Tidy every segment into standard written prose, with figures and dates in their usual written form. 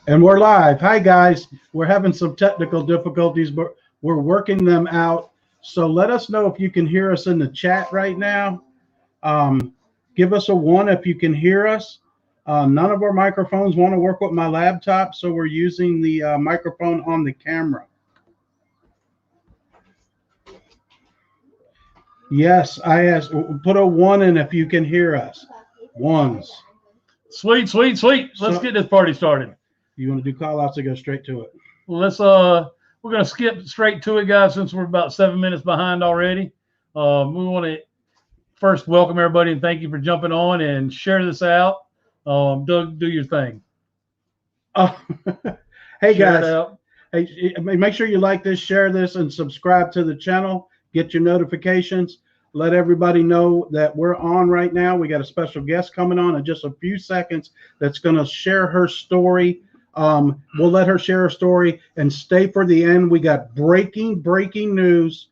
And we're live. Hi, guys. We're having some technical difficulties, but we're working them out. So let us know if you can hear us in the chat right now. Um, Give us a one if you can hear us. None of our microphones want to work with my laptop, so we're using the microphone on the camera. Yes, I asked. Put a one in if you can hear us. Ones. Sweet, sweet, sweet. Let's get this party started. You want to do call outs or go straight to it? Well, we're gonna skip straight to it, guys, since we're about 7 minutes behind already. We want to first welcome everybody and thank you for jumping on and share this out. Doug, do your thing. Oh, hey Share guys. Hey, make sure you like this, share this, and subscribe to the channel. Get your notifications. Let everybody know that we're on right now. We got a special guest coming on in just a few seconds that's going to share her story. We'll let her share her story and stay for the end. We got breaking news.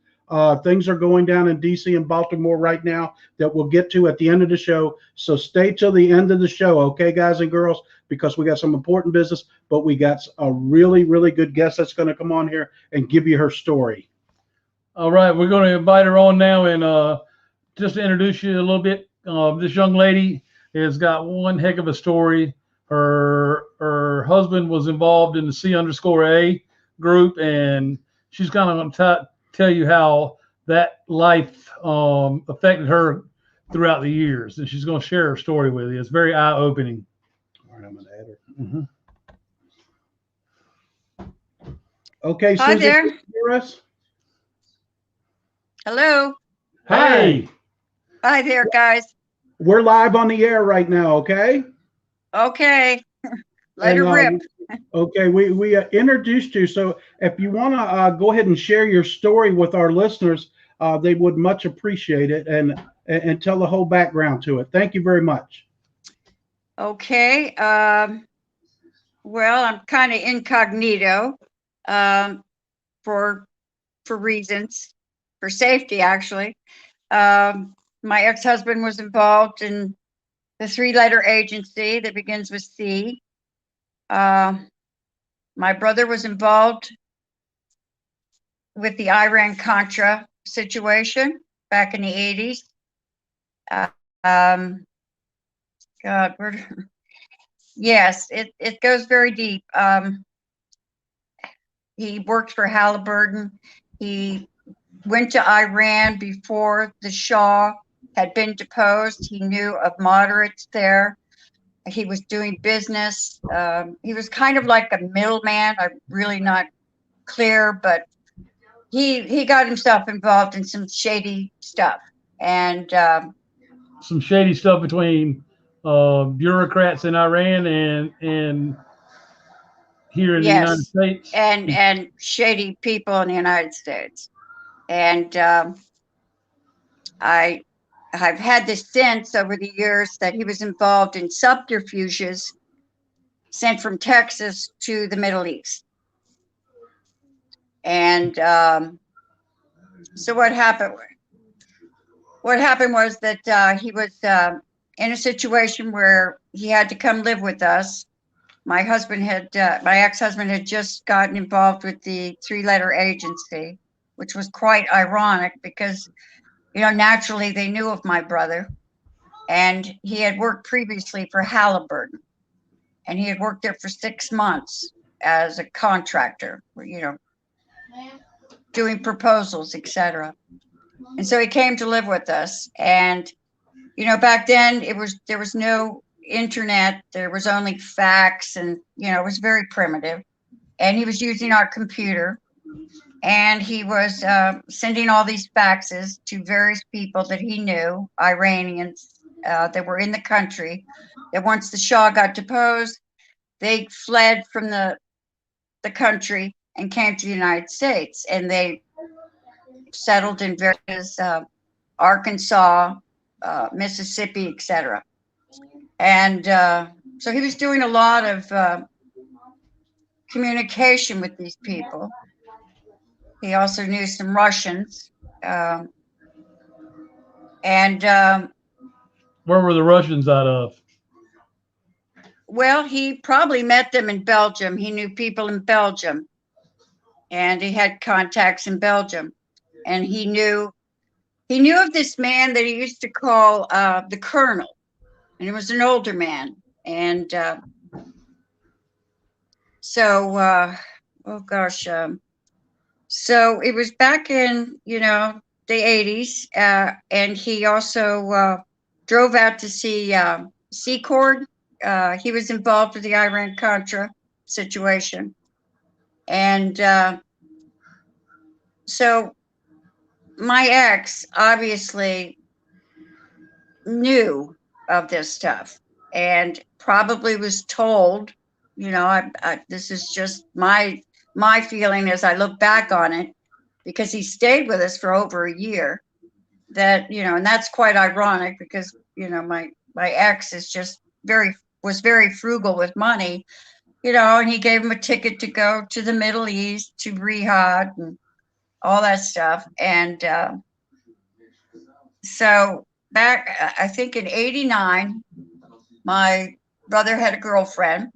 Things are going down in DC and Baltimore right now that we'll get to at the end of the show. So stay till the end of the show, okay, guys and girls, because we got some important business, but we got a really, really good guest that's going to come on here and give you her story. All right, we're going to invite her on now, and just to introduce you a little bit, this young lady has got one heck of a story. Her husband was involved in the C_A group, and she's kind of going to tell you how that life affected her throughout the years, and she's going to share her story with you. It's very eye-opening. All right, I'm going to add her. Okay, hi Susan, there. can you hear us? Hello. Hey. Hi there, guys. We're live on the air right now, okay? Okay. Let her rip. Okay, we introduced you, so if you want to go ahead and share your story with our listeners, they would much appreciate it, and tell the whole background to it. Thank you very much. Okay. Well, I'm kind of incognito for reasons, for safety, actually. My ex-husband was involved in the 3-letter agency that begins with C. My brother was involved with the Iran-Contra situation back in the 80s. God, yes, it goes very deep. He worked for Halliburton. He went to Iran before the Shah had been deposed. He knew of moderates there. He was doing business. He was kind of like a middleman. I'm really not clear, but he got himself involved in some shady stuff. And some shady stuff between bureaucrats in Iran and here in the United States, and shady people in the United States. And I've had this sense over the years that he was involved in subterfuges sent from Texas to the Middle East. And so what happened? What happened was that he was in a situation where he had to come live with us. My ex-husband had just gotten involved with the 3-letter agency, which was quite ironic because, you know, naturally they knew of my brother, and he had worked previously for Halliburton, and he had worked there for 6 months as a contractor, you know, doing proposals, etc. And so he came to live with us, and you know, back then there was no internet, there was only fax, and you know, it was very primitive. And he was using our computer, and he was sending all these faxes to various people that he knew, Iranians that were in the country, that once the Shah got deposed, they fled from the country and came to the United States, and they settled in various Arkansas, Mississippi, etc. And so he was doing a lot of communication with these people. He also knew some Russians. Where were the Russians out of? Well, he probably met them in Belgium. He knew people in Belgium, and he had contacts in Belgium. And he knew of this man that he used to call the Colonel, and he was an older man. And oh gosh, so it was back in the 80s, and he also drove out to see Secord. He was involved with the Iran-Contra situation. And so my ex obviously knew of this stuff and probably was told, this is just my feeling as I look back on it, because he stayed with us for over a year, that, and that's quite ironic because, my ex is just was very frugal with money, and he gave him a ticket to go to the Middle East, to Riyadh and all that stuff. And so back, I think in 89, my brother had a girlfriend,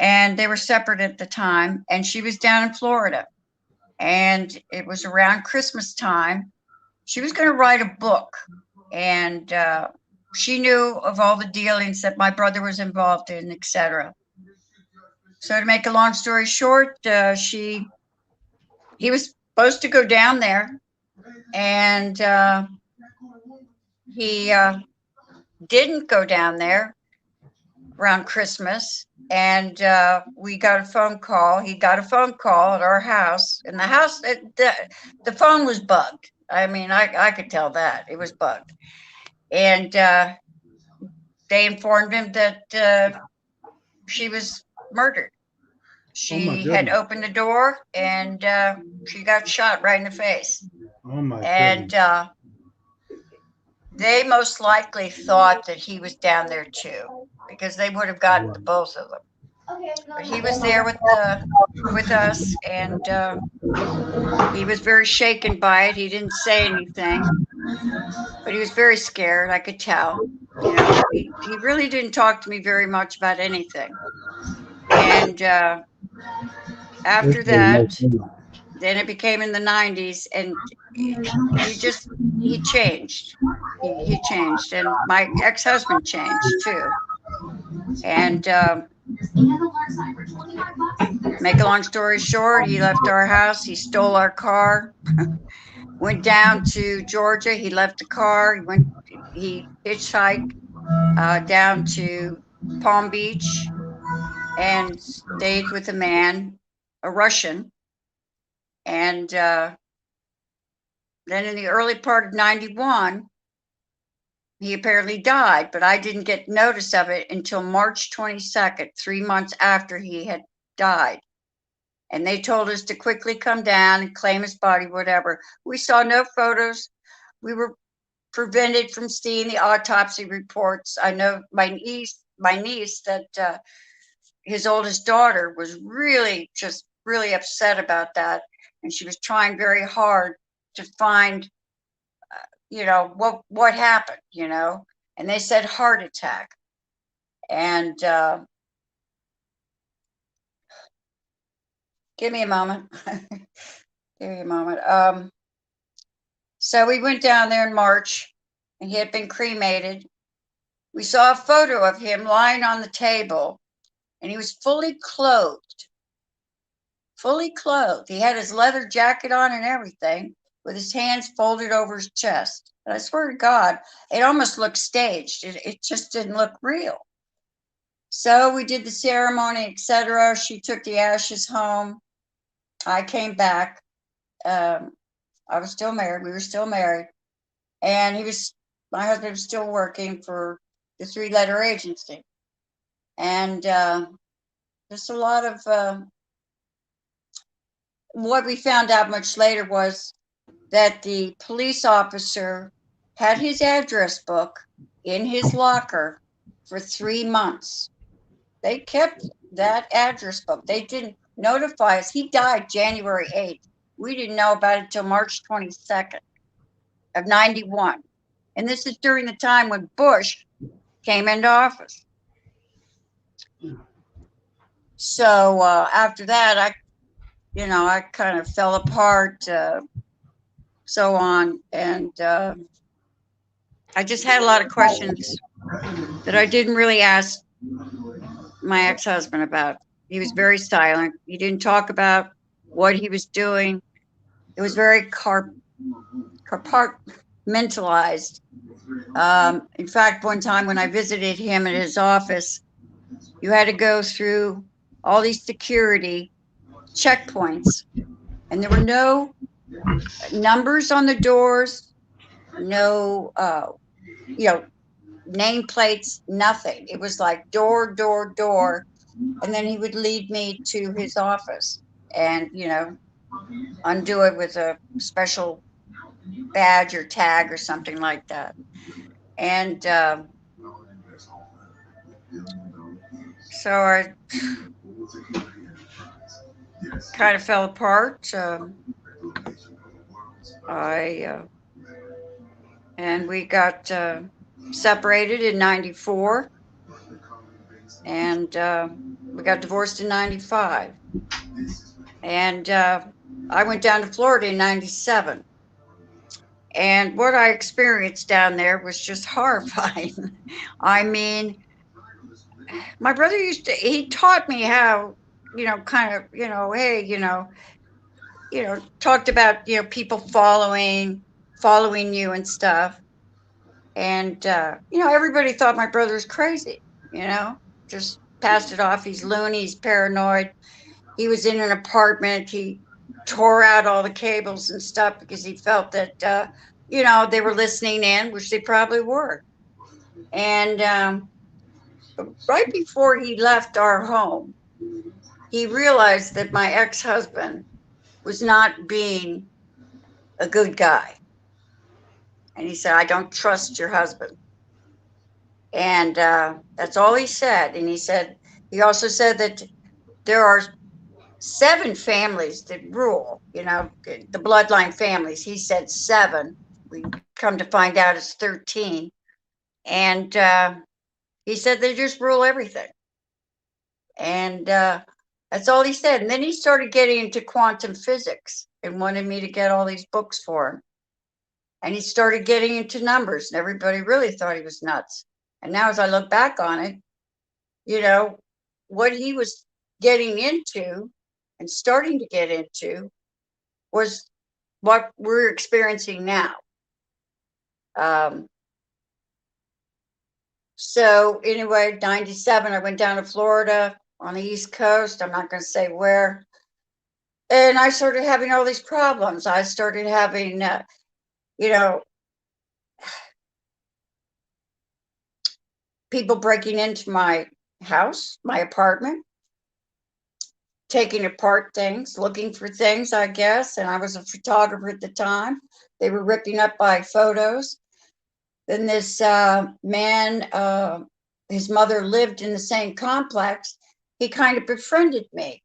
and they were separate at the time, and she was down in Florida. And it was around Christmas time. She was going to write a book, and she knew of all the dealings that my brother was involved in, etc. So to make a long story short, he was supposed to go down there, and he didn't go down there around Christmas. And we got a phone call. He got a phone call at our house, and the phone was bugged. I mean, I could tell that it was bugged. And they informed him that she was murdered. She had opened the door, and she got shot right in the face. Oh my And they most likely thought that he was down there too, because they would have gotten the both of them. But he was there with us, and he was very shaken by it. He didn't say anything, but he was very scared. I could tell. He really didn't talk to me very much about anything. And after that, then it became in the 90s, and he changed. He changed, and my ex-husband changed too. And make a long story short, he left our house. He stole our car. Went down to Georgia. He left the car. He hitchhiked down to Palm Beach and stayed with a man, a Russian. And then in the early part of 91, he apparently died, but I didn't get notice of it until March 22nd, 3 months after he had died. And they told us to quickly come down and claim his body, whatever. We saw no photos. We were prevented from seeing the autopsy reports. I know my niece that his oldest daughter was really upset about that. And she was trying very hard to find, what happened, and they said heart attack. And give me a moment. So we went down there in March, and he had been cremated. We saw a photo of him lying on the table, and he was fully clothed. He had his leather jacket on and everything, with his hands folded over his chest. And I swear to God, it almost looked staged. It just didn't look real. So we did the ceremony, etc. She took the ashes home. I came back. I was still married. We were still married. And my husband was still working for the 3-letter agency. And just a lot of what we found out much later was that the police officer had his address book in his locker for 3 months. They kept that address book. They didn't notify us. He died January 8th. We didn't know about it until March 22nd of 91. And this is during the time when Bush came into office. So after that, I kind of fell apart, so on. And I just had a lot of questions that I didn't really ask my ex-husband about. He was very silent. He didn't talk about what he was doing. It was very compartmentalized. In fact, one time when I visited him at his office, you had to go through all these security checkpoints, and there were no numbers on the doors, no, nameplates, nothing. It was like door, door, door. And then he would lead me to his office and, undo it with a special badge or tag or something like that. And so I kind of fell apart. And we got separated in 94, and we got divorced in 95. And I went down to Florida in 97. And what I experienced down there was just horrifying. I mean, my brother he taught me how, kind of, hey, talked about, people following you and stuff. And, everybody thought my brother was crazy, just passed it off. He's loony, he's paranoid. He was in an apartment. He tore out all the cables and stuff because he felt that, they were listening in, which they probably were. And right before he left our home, he realized that my ex-husband was not being a good guy. And he said, I don't trust your husband. And that's all he said. And he also said that there are 7 families that rule, the bloodline families. He said 7. We come to find out it's 13. And he said they just rule everything. And that's all he said. And then he started getting into quantum physics and wanted me to get all these books for him. And he started getting into numbers, and everybody really thought he was nuts. And now as I look back on it, what he was getting into and starting to get into was what we're experiencing now. So anyway, 97, I went down to Florida on the East Coast. I'm not going to say where. And I started having all these problems. I started having, people breaking into my house, my apartment, taking apart things, looking for things, I guess. And I was a photographer at the time. They were ripping up my photos. Then this man, his mother lived in the same complex. He kind of befriended me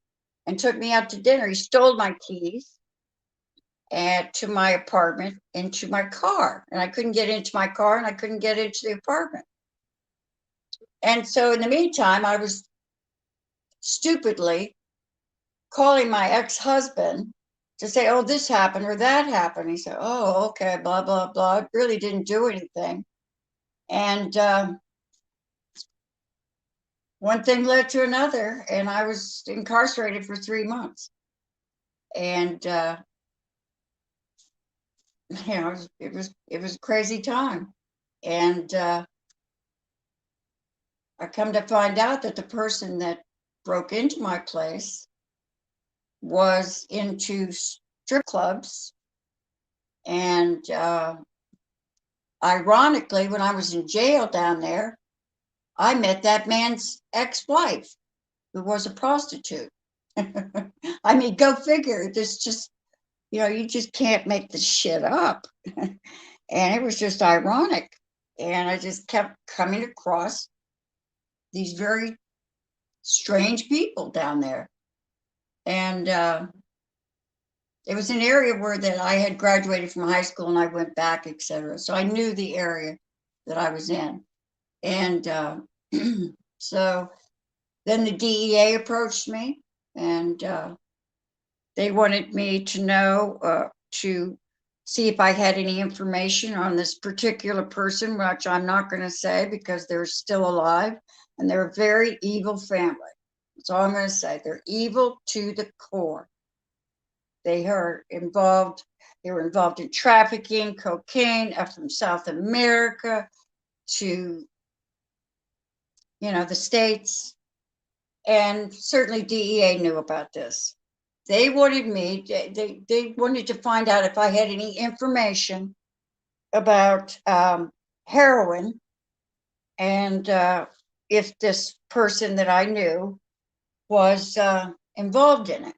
and took me out to dinner. He stole my keys and to my apartment, into my car. And I couldn't get into my car, and I couldn't get into the apartment. And so in the meantime, I was stupidly calling my ex-husband to say, oh, this happened or that happened. He said, oh, okay, blah, blah, blah. It really didn't do anything. And one thing led to another, and I was incarcerated for 3 months. And it was a crazy time. And I come to find out that the person that broke into my place was into strip clubs. And ironically, when I was in jail down there, I met that man's ex-wife, who was a prostitute. I mean, go figure. This just, you just can't make this shit up. And it was just ironic. And I just kept coming across these very strange people down there. And it was an area where that I had graduated from high school and I went back, etc. So I knew the area that I was in. And so Then the DEA approached me, and they wanted me to know, to see if I had any information on this particular person, which I'm not going to say because they're still alive, and they're a very evil family. That's all I'm going to say. They're evil to the core. They were involved in trafficking, cocaine from South America to, the States. And certainly DEA knew about this. They wanted me, they wanted to find out if I had any information about heroin, and if this person that I knew was involved in it.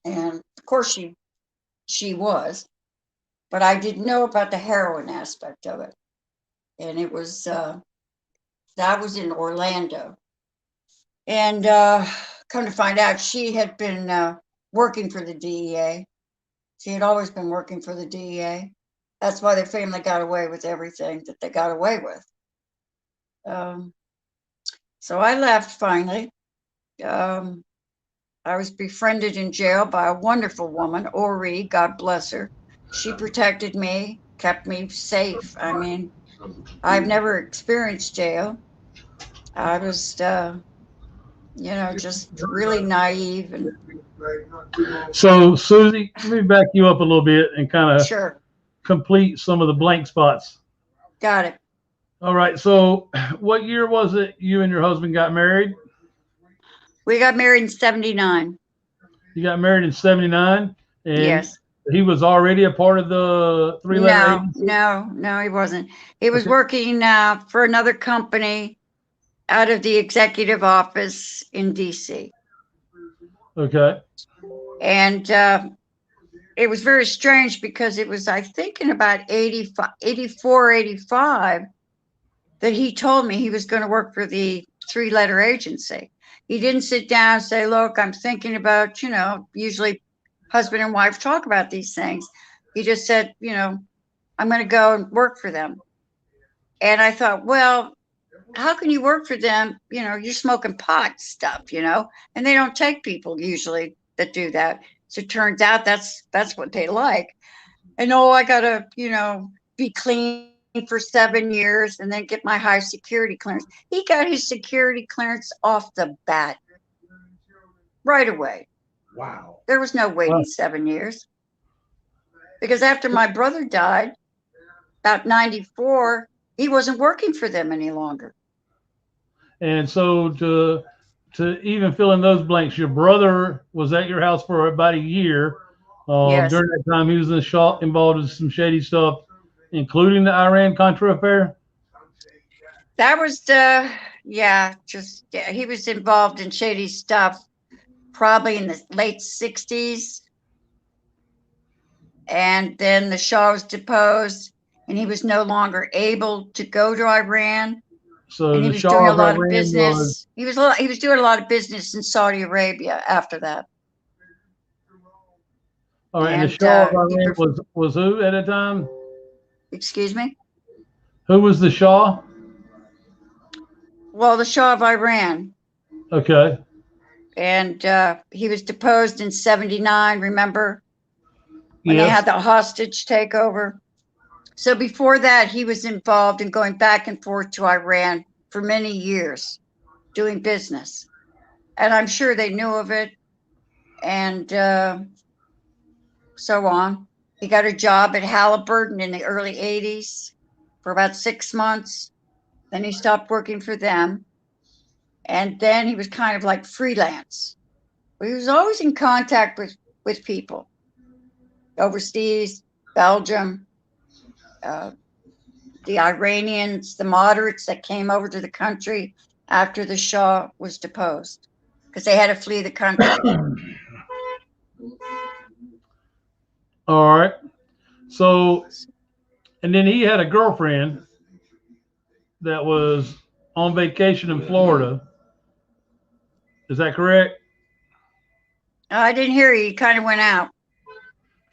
And of course she was, but I didn't know about the heroin aspect of it. And it was, that was in Orlando. And come to find out, she had been working for the DEA. She had always been working for the DEA. That's why their family got away with everything that they got away with. So I left finally. I was befriended in jail by a wonderful woman, Ori, God bless her. She protected me, kept me safe. I mean, I've never experienced jail. I was, just really naive. And So, Susie, let me back you up a little bit and kind of sure, complete some of the blank spots. got it. All right. So, what year was it you and your husband got married? We got married in 79. You got married in 79, and Yes. he was already a part of the three-letter agency? No, he wasn't. He was Okay. working for another company out of the executive office in DC. Okay. And it was very strange because it was, I think, in about 85, 84, 85, that he told me he was going to work for the three-letter agency. He didn't sit down and say, look, I'm thinking about, usually husband and wife talk about these things. He just said, I'm going to go and work for them. And I thought, well, how can you work for them? You're smoking pot stuff, and they don't take people usually that do that. So it turns out that's what they like. And I got to, be clean for 7 years and then get my high security clearance. He got his security clearance off the bat right away. Wow. There was no waiting Wow. 7 years, because after my brother died, about 94, he wasn't working for them any longer. And so to even fill in those blanks, your brother was at your house for about a year. Yes. During that time, he was involved in some shady stuff, including the Iran-Contra affair. That was he was involved in shady stuff probably in the late 60s. And then the Shah was deposed, and he was no longer able to go to Iran. So And he the was Shah doing a of lot of Iran business. He was doing a lot of business in Saudi Arabia after that. all right, and the And, Shah of Iran was who at the time? Excuse me? Who was the Shah? Well, the Shah of Iran. Okay. And he was deposed in 79, remember? When they Yes. had the hostage takeover. So before that, he was involved in going back and forth to Iran for many years, doing business. And I'm sure they knew of it, and so on. He got a job at Halliburton in the early 80s for about 6 months. Then he stopped working for them. And then he was kind of like freelance. But he was always in contact with people overseas, Belgium, the Iranians, the moderates that came over to the country after the Shah was deposed, because they had to flee the country. All right. So, and then he had a girlfriend that was on vacation in Florida. Is that correct? I didn't hear you. You kind of went out.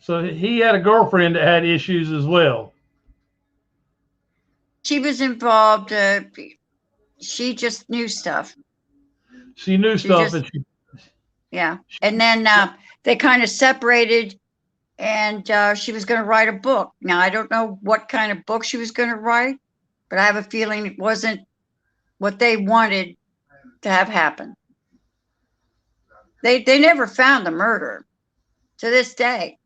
So he had a girlfriend that had issues as well. She was involved. She just knew stuff. She knew She stuff, just- and she, Yeah. And then they kind of separated, and she was going to write a book. Now, I don't know what kind of book she was going to write, but I have a feeling it wasn't what they wanted to have happen. They never found the murderer to this day.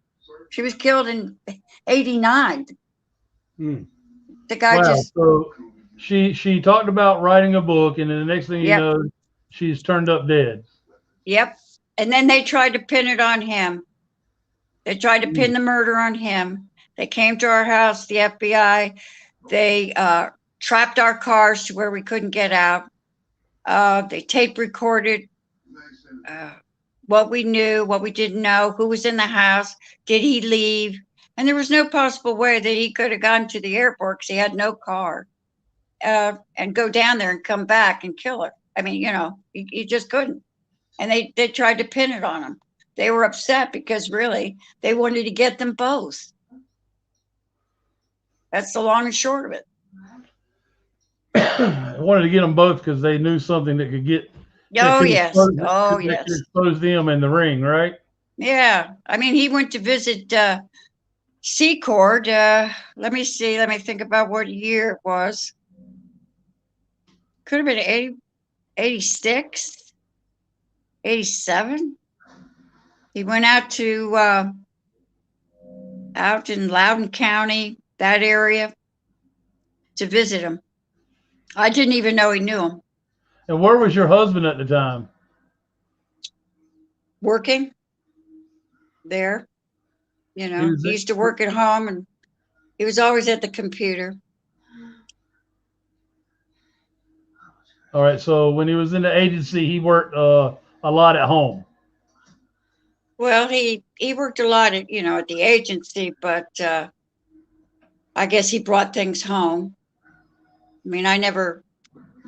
She was killed in 89. Hmm. The guy wow. just, So she talked about writing a book, and then the next thing you Yep. know, she's turned up dead. yep. And then they tried to pin it on him. They tried to pin the murder on him. They came to our house, the FBI. They trapped our cars to where we couldn't get out. They tape recorded what we knew, what we didn't know, who was in the house, did he leave? And there was no possible way that he could have gone to the airport because he had no car and go down there and come back and kill her. I mean, you know, he just couldn't. And they tried to pin it on him. They were upset because really they wanted to get them both. That's the long and short of it. I wanted to get them both because they knew something that could get. Oh, could yes. expose- Oh, that yes. could expose them in the ring, right? Yeah. I mean, he went to visit Secord. Let me see. Let me think about what year it was. Could have been 80, 86, 87. He went out to out in Loudoun County, that area, to visit him. I didn't even know he knew him. And where was your husband at the time? Working there. You know, was he it- used to work at home and he was always at the computer. All right. So when he was in the agency, he worked a lot at home. Well, he worked a lot at, you know, at the agency, but I guess he brought things home. I mean,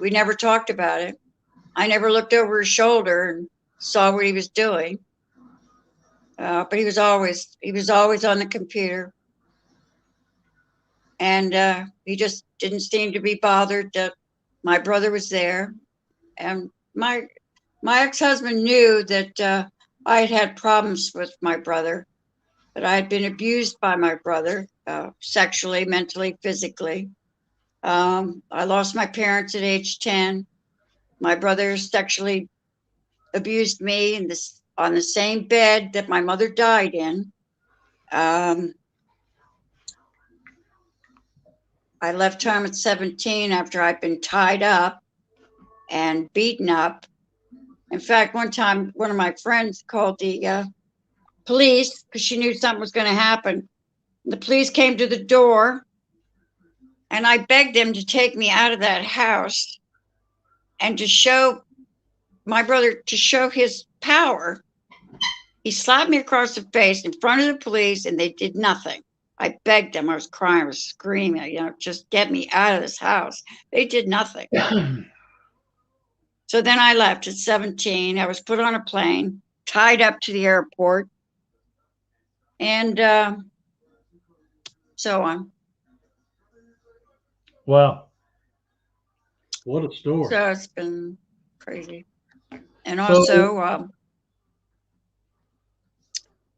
we never talked about it. I never looked over his shoulder and saw what he was doing. But he was always on the computer. And he just didn't seem to be bothered that my brother was there. And my ex-husband knew that I had had problems with my brother, that I had been abused by my brother, sexually, mentally, physically. I lost my parents at age 10. My brother sexually abused me on the same bed that my mother died in. I left home at 17 after I'd been tied up and beaten up. In fact, one time, one of my friends called the police because she knew something was going to happen. The police came to the door, and I begged them to take me out of that house and to show my brother, to show his power. He slapped me across the face in front of the police, and they did nothing. I begged them. I was crying. I was screaming, you know, just get me out of this house. They did nothing. So then I left at 17. I was put on a plane, tied up to the airport, and so on. Wow. What a story. So it's been crazy. And also,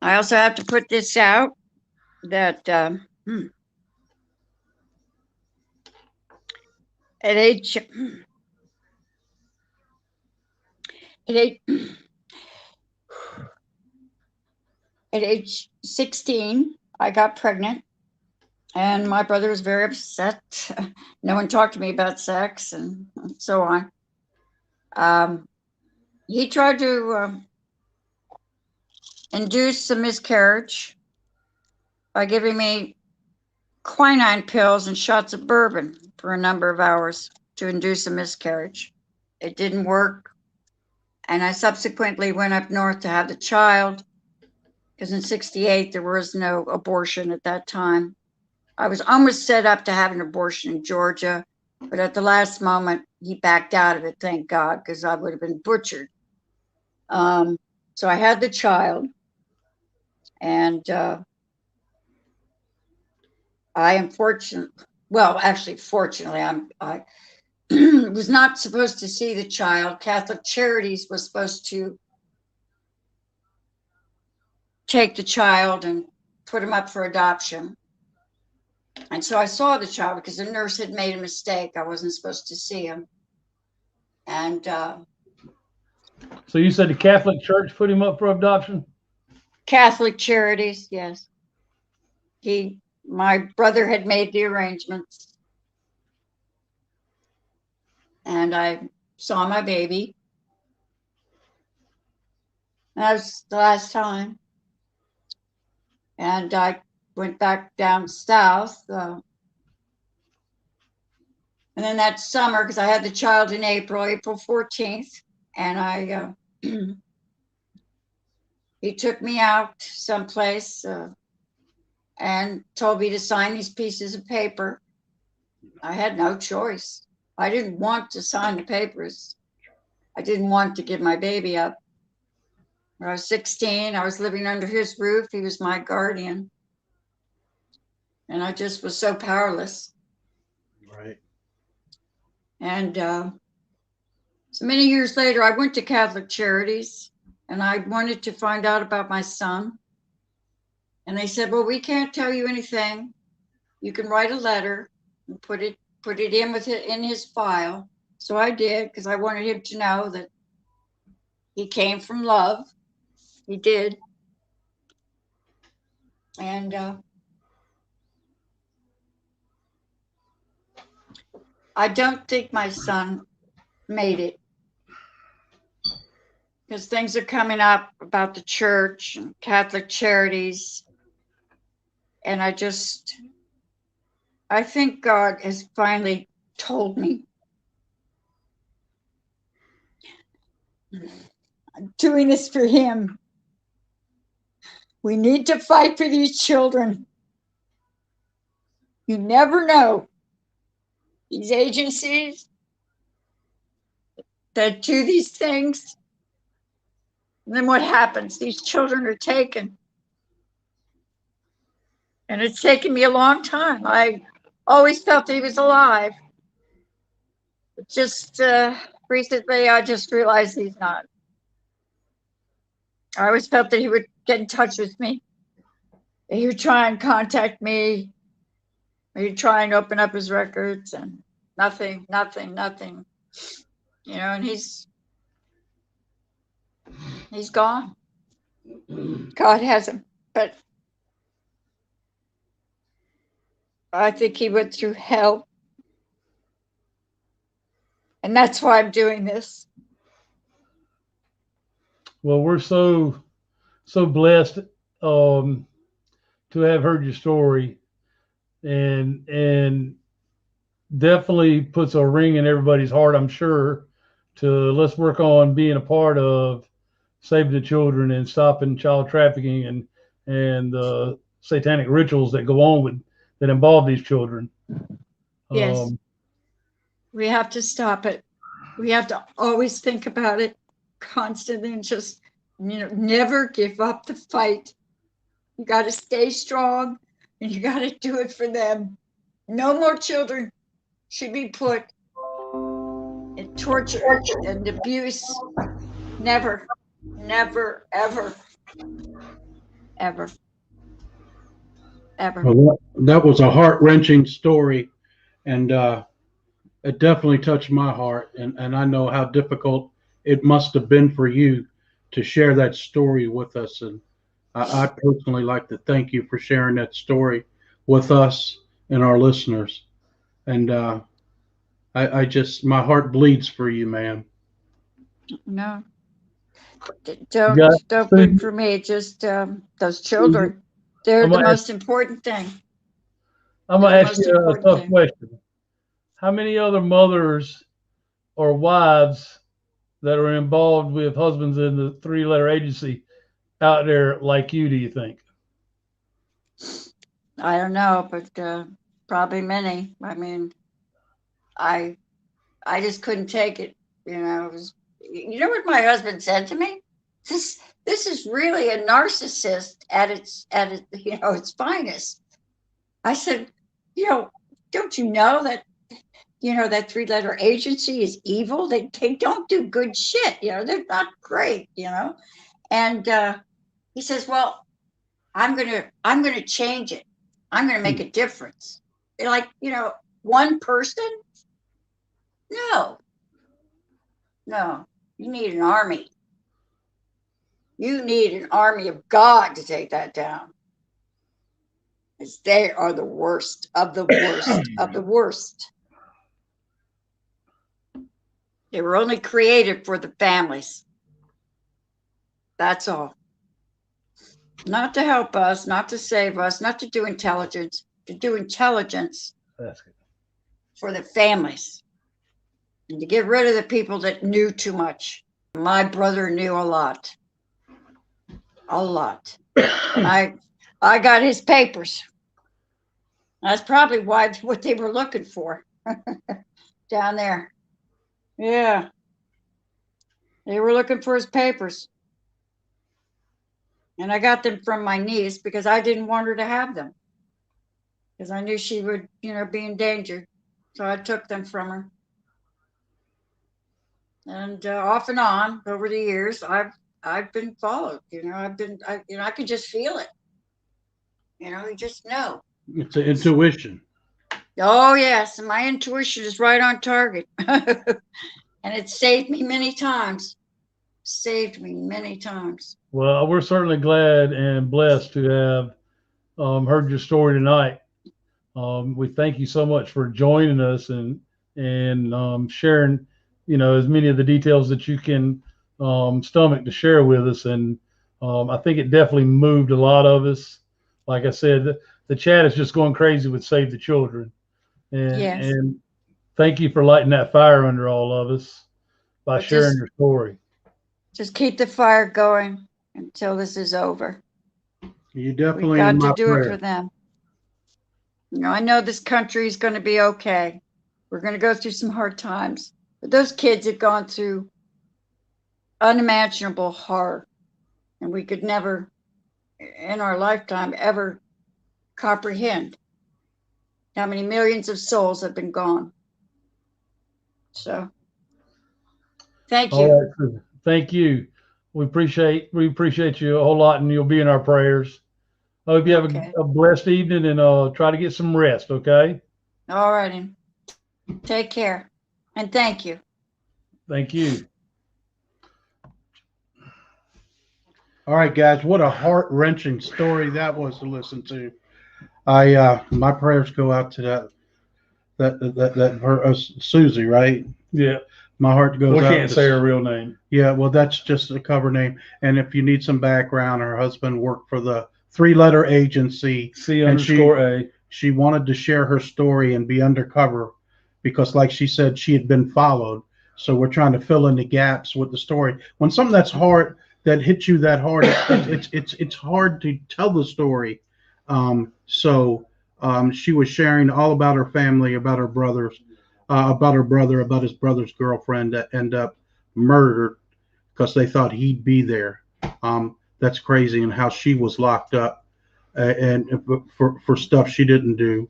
I also have to put this out that at age at age 16, I got pregnant, and my brother was very upset. No one talked to me about sex and so on. He tried to induce a miscarriage by giving me quinine pills and shots of bourbon for a number of hours to induce a miscarriage. It didn't work. And I subsequently went up north to have the child because in 68, there was no abortion at that time. I was almost set up to have an abortion in Georgia, but at the last moment, he backed out of it, thank God, because I would have been butchered. So I had the child, and I am fortunate. Well, actually, fortunately, was not supposed to see the child. Catholic Charities was supposed to take the child and put him up for adoption. And so I saw the child because the nurse had made a mistake. I wasn't supposed to see him. And So you said the Catholic Church put him up for adoption? Catholic Charities, yes. My brother had made the arrangements. And I saw my baby. That was the last time. And I went back down south. And then that summer, because I had the child in April 14th, and he took me out someplace and told me to sign these pieces of paper. I had no choice. I didn't want to sign the papers. I didn't want to give my baby up. When I was 16, I was living under his roof. He was my guardian. And I just was so powerless. Right. And so many years later, I went to Catholic Charities and I wanted to find out about my son. And they said, well, we can't tell you anything. You can write a letter and put it in his file. So I did, because I wanted him to know that he came from love. He did. And I don't think my son made it, because things are coming up about the church and Catholic Charities. And I think God has finally told me, I'm doing this for him. We need to fight for these children. You never know. These agencies that do these things, and then what happens? These children are taken. And it's taken me a long time. I always felt that he was alive. But just recently, I just realized he's not. I always felt that he would get in touch with me. He would try and contact me. He'd try and open up his records, and nothing. You know, and he's gone. God has him. But I think he went through hell. And that's why I'm doing this. Well, we're so blessed to have heard your story, and definitely puts a ring in everybody's heart, I'm sure, to let's work on being a part of saving the children and stopping child trafficking and the satanic rituals that go on that involve these children. Yes. We have to stop it. We have to always think about it constantly and just, never give up the fight. You got to stay strong, and you got to do it for them. No more children should be put in torture and abuse. Never, ever. Well, that was a heart-wrenching story, and it definitely touched my heart. And I know how difficult it must have been for you to share that story with us. And I personally like to thank you for sharing that story with us and our listeners. And I just, my heart bleeds for you, ma'am. No, don't bleed for me. Just those children. They're the most important thing. I'm going to ask you a tough question. How many other mothers or wives that are involved with husbands in the 3-letter agency out there like you, do you think? I don't know, but probably many. I mean, I just couldn't take it. You know what my husband said to me? This is really a narcissist at its its finest. I said, don't you know that that 3-letter agency is evil. They don't do good shit. They're not great. And he says, well, I'm gonna change it. I'm gonna make a difference. Like, one person? No. You need an army. You need an army of God to take that down. Because they are the worst of the worst of the worst. They were only created for the families. That's all. Not to help us, not to save us, not to do intelligence, to do intelligence for the families. And to get rid of the people that knew too much. My brother knew a lot. A lot. I got his papers. That's probably what they were looking for down there. Yeah. They were looking for his papers. And I got them from my niece because I didn't want her to have them. Because I knew she would, be in danger. So I took them from her. And off and on over the years, I've been followed. I could just feel it. You just know. It's an intuition. Oh yes, and my intuition is right on target, and it saved me many times. Well, we're certainly glad and blessed to have heard your story tonight. We thank you so much for joining us and sharing, as many of the details that you can stomach to share with us. And I think it definitely moved a lot of us. Like I said, the chat is just going crazy with Save the Children. And thank you for lighting that fire under all of us by sharing your story. Just keep the fire going until this is over. You definitely got to do it for them. I know this country is going to be okay. We're going to go through some hard times, but those kids have gone through unimaginable horror, and we could never, in our lifetime, ever comprehend how many millions of souls have been gone. So, thank you. All right. Thank you. We appreciate you a whole lot, and you'll be in our prayers. I hope you have a blessed evening, and try to get some rest. Okay. All righty. Take care, and thank you. Thank you. All right, guys. What a heart-wrenching story that was to listen to. My prayers go out to that Susie, right? Yeah. My heart goes out. We can't say her real name. Yeah, well, that's just a cover name. And if you need some background, her husband worked for the 3-letter agency. C_A. She wanted to share her story and be undercover because, like she said, she had been followed. So we're trying to fill in the gaps with the story. When something that's hard, that hits you that hard, it's hard to tell the story. So she was sharing all about her family, about her brothers. About her brother, about his brother's girlfriend that ended up murdered because they thought he'd be there. That's crazy, and how she was locked up and for stuff she didn't do.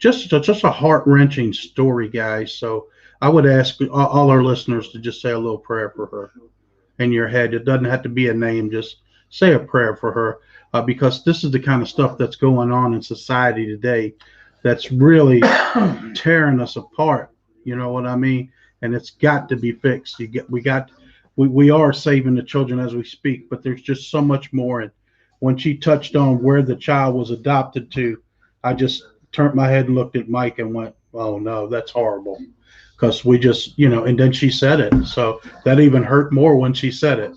Just a heart-wrenching story, guys. So I would ask all our listeners to just say a little prayer for her in your head. It doesn't have to be a name. Just say a prayer for her because this is the kind of stuff that's going on in society today. That's really tearing us apart. You know what I mean? And it's got to be fixed. We are saving the children as we speak, but there's just so much more. And when she touched on where the child was adopted to, I just turned my head and looked at Mike and went, "Oh no, that's horrible." Because we just, and then she said it. So that even hurt more when she said it,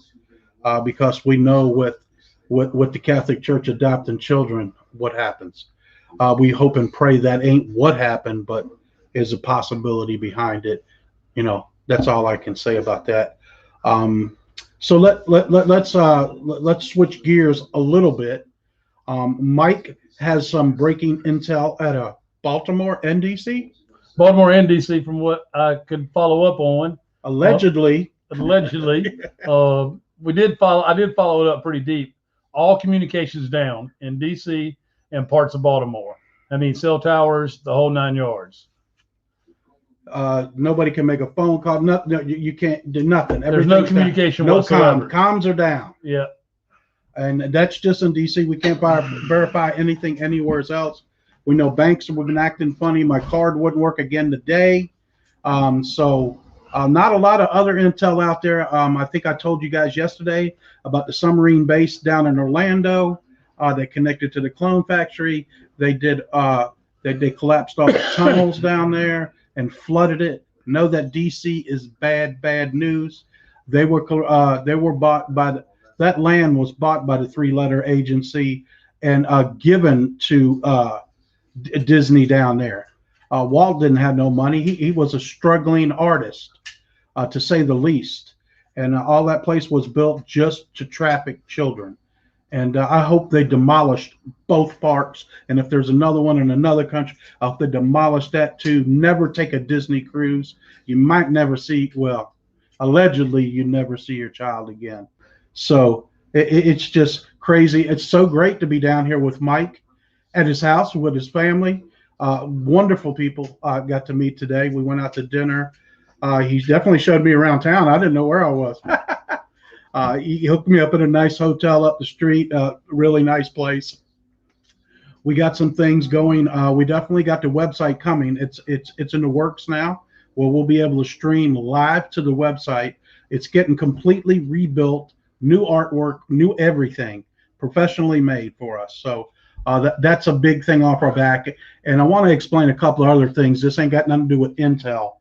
because we know with the Catholic Church adopting children, what happens. We hope and pray that ain't what happened, but is a possibility behind it. That's all I can say about that. So let's switch gears a little bit. Mike has some breaking intel at a Baltimore and DC. Baltimore and DC, from what I could follow up on. Allegedly. I did follow it up pretty deep. All communications down in DC and parts of Baltimore. I mean, cell towers, the whole 9 yards. Nobody can make a phone call. No, you can't do nothing. There's no Everything's down. communication No whatsoever. comms are down. Yeah. And that's just in DC. We can't verify anything anywhere else. We know banks have been acting funny. My card wouldn't work again today. Not a lot of other intel out there. I think I told you guys yesterday about the submarine base down in Orlando. They connected to the clone factory. They did. They collapsed all the tunnels down there and flooded it. Know that DC is bad news. They were bought by that land was bought by the three-letter agency and given to Disney down there. Walt didn't have no money. He was a struggling artist, to say the least. And all that place was built just to traffic children. And I hope they demolished both parks. And if there's another one in another country, I hope they demolish that too. Never take a Disney cruise. You might never see, well, allegedly, you never see your child again. So it's just crazy. It's so great to be down here with Mike at his house with his family. Wonderful people I got to meet today. We went out to dinner. He definitely showed me around town. I didn't know where I was. He hooked me up at a nice hotel up the street, really nice place. We got some things going. We definitely got the website coming. It's in the works now, where we'll be able to stream live to the website. It's getting completely rebuilt, new artwork, new everything, professionally made for us. So that's a big thing off our back. And I want to explain a couple of other things. This ain't got nothing to do with Intel.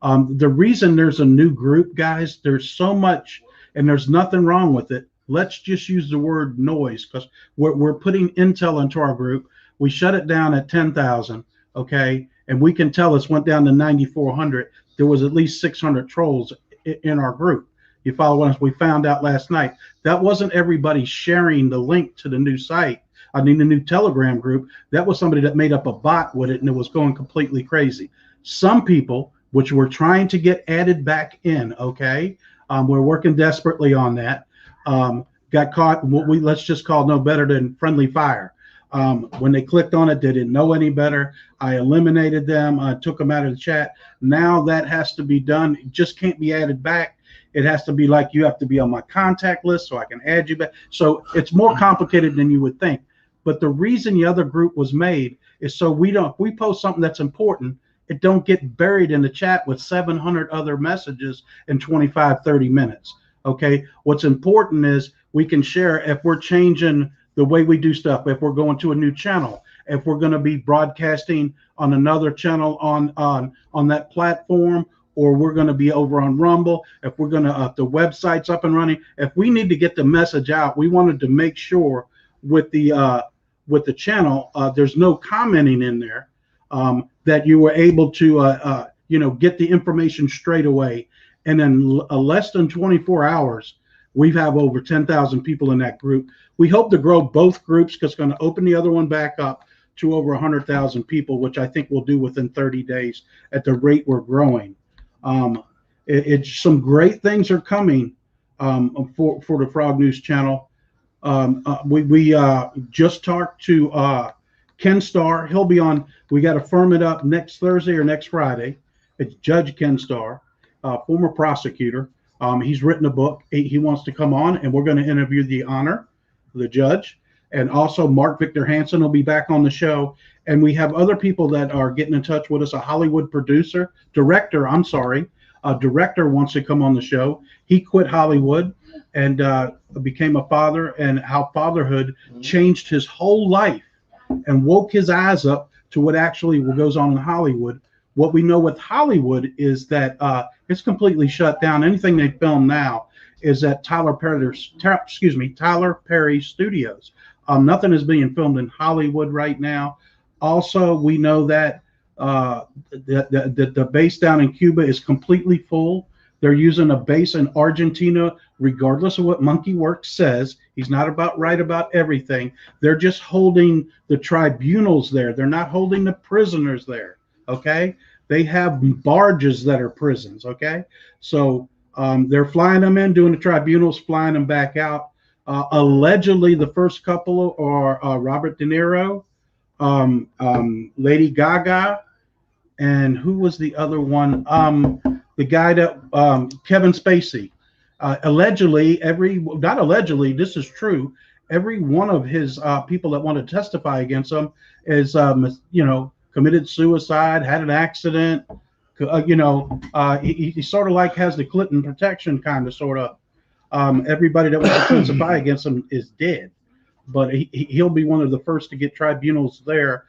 The reason there's a new group, guys, there's so much, and there's nothing wrong with it. Let's just use the word noise, because we're putting Intel into our group. We shut it down at 10,000, okay? And we can tell us went down to 9,400. There was at least 600 trolls in our group. You follow us? We found out last night. That wasn't everybody sharing the link to the new site. I mean, the new Telegram group. That was somebody that made up a bot with it, and it was going completely crazy. Some people, which we're trying to get added back in, okay? We're working desperately on that. Got caught, what let's just call no better than friendly fire. When they clicked on it, they didn't know any better. I eliminated them. I took them out of the chat. Now that has to be done. It just can't be added back. It has to be like you have to be on my contact list so I can add you back. So it's more complicated than you would think. But the reason the other group was made is so if we post something that's important, it don't get buried in the chat with 700 other messages in 25, 30 minutes. Okay. What's important is we can share if we're changing the way we do stuff, if we're going to a new channel, if we're going to be broadcasting on another channel on that platform, or we're going to be over on Rumble, if we're going to, if the website's up and running, if we need to get the message out, we wanted to make sure with the channel, there's no commenting in there, that you were able to, get the information straight away. And in less than 24 hours, we have over 10,000 people in that group. We hope to grow both groups because it's going to open the other one back up to over 100,000 people, which I think we'll do within 30 days at the rate we're growing. It's some great things are coming for the Frog News Channel. We just talked to Ken Starr. He'll be on. We got to firm it up next Thursday or next Friday. It's Judge Ken Starr, former prosecutor. He's written a book. He wants to come on, and we're going to interview the judge. And also Mark Victor Hansen will be back on the show. And we have other people that are getting in touch with us. A Hollywood director wants to come on the show. He quit Hollywood and became a father, and how fatherhood changed his whole life and woke his eyes up to what goes on in Hollywood. What we know with Hollywood is that it's completely shut down. Anything they film now is at Tyler Perry Studios. Nothing is being filmed in Hollywood right now. Also, we know that the base down in Cuba is completely full. They're using a base in Argentina, regardless of what Monkey Works says. He's not right about everything. They're just holding the tribunals there. They're not holding the prisoners there. Okay. They have barges that are prisons. Okay. So they're flying them in, doing the tribunals, flying them back out. Allegedly, the first couple are Robert De Niro, Lady Gaga, and who was the other one? The guy that Kevin Spacey. Allegedly, not allegedly, this is true. Every one of his people that want to testify against him is, committed suicide, had an accident. He sort of like has the Clinton protection kind of sort of. Everybody that wants to testify against him is dead, but he'll be one of the first to get tribunals there.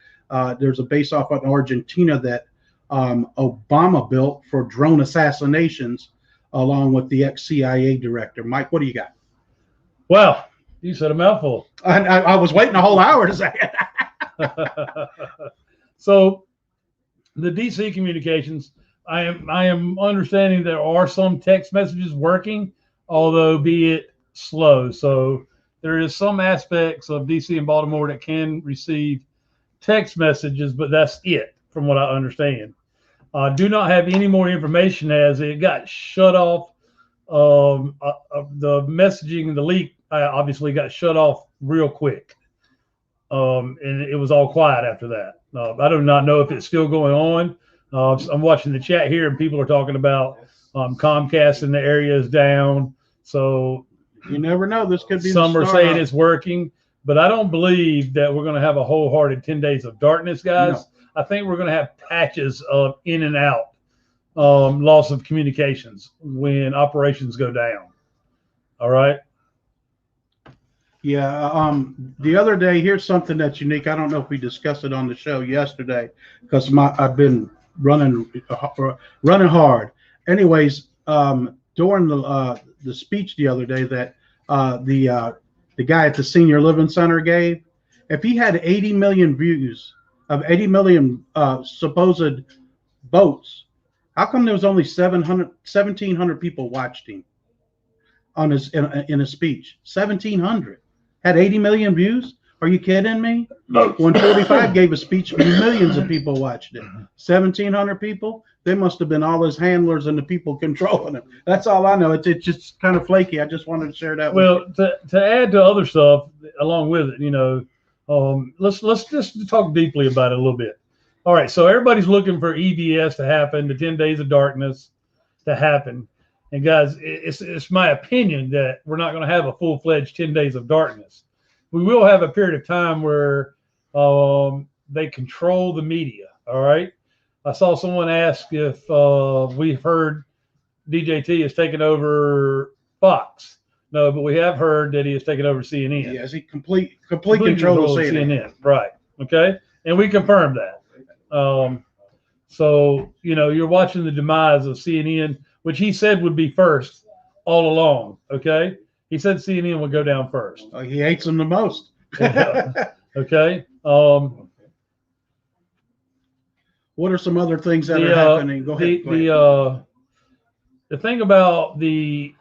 There's a base off in Argentina that Obama built for drone assassinations, along with the ex-CIA director. Mike, what do you got? Well, you said a mouthful. I was waiting a whole hour to say it. So the DC communications, I am understanding there are some text messages working, although be it slow. So there is some aspects of DC and Baltimore that can receive text messages, but that's it from what I understand. Do not have any more information as it got shut off. The messaging and the leak obviously got shut off real quick. And it was all quiet after that. I do not know if it's still going on. I'm watching the chat here and people are talking about Comcast in the area is down. So you never know. This could be some are saying it's working, but I don't believe that we're going to have a wholehearted 10 days of darkness, guys. No. I think we're going to have patches of in and out loss of communications when operations go down. All right. Yeah. The other day, here's something that's unique. I don't know if we discussed it on the show yesterday because I've been running hard. Anyways, during the speech the other day that the guy at the senior living center gave, if he had 80 million views of 80 million supposed votes, how come there was only 1,700 people watched him on his in his speech? 1,700 had 80 million views. Are you kidding me? No. When 45 gave a speech, millions of people watched it. 1,700 people. They must have been all his handlers and the people controlling him. That's all I know. It's just kind of flaky. I just wanted to share that. Well, to add to other stuff along with it, let's just talk deeply about it a little bit. All right, so everybody's looking for EBS to happen, the 10 days of darkness to happen. And guys, it's my opinion that we're not going to have a full-fledged 10 days of darkness. We will have a period of time where they control the media. All right. I saw someone ask if we've heard DJT has taken over Fox. No, but we have heard that he has taken over CNN. Yes, he complete control of CNN. Right. Okay. And we confirmed that. So, you're watching the demise of CNN, which he said would be first all along. Okay. He said CNN would go down first. Oh, he hates them the most. Okay. What are some other things that are happening? Go ahead. The thing about the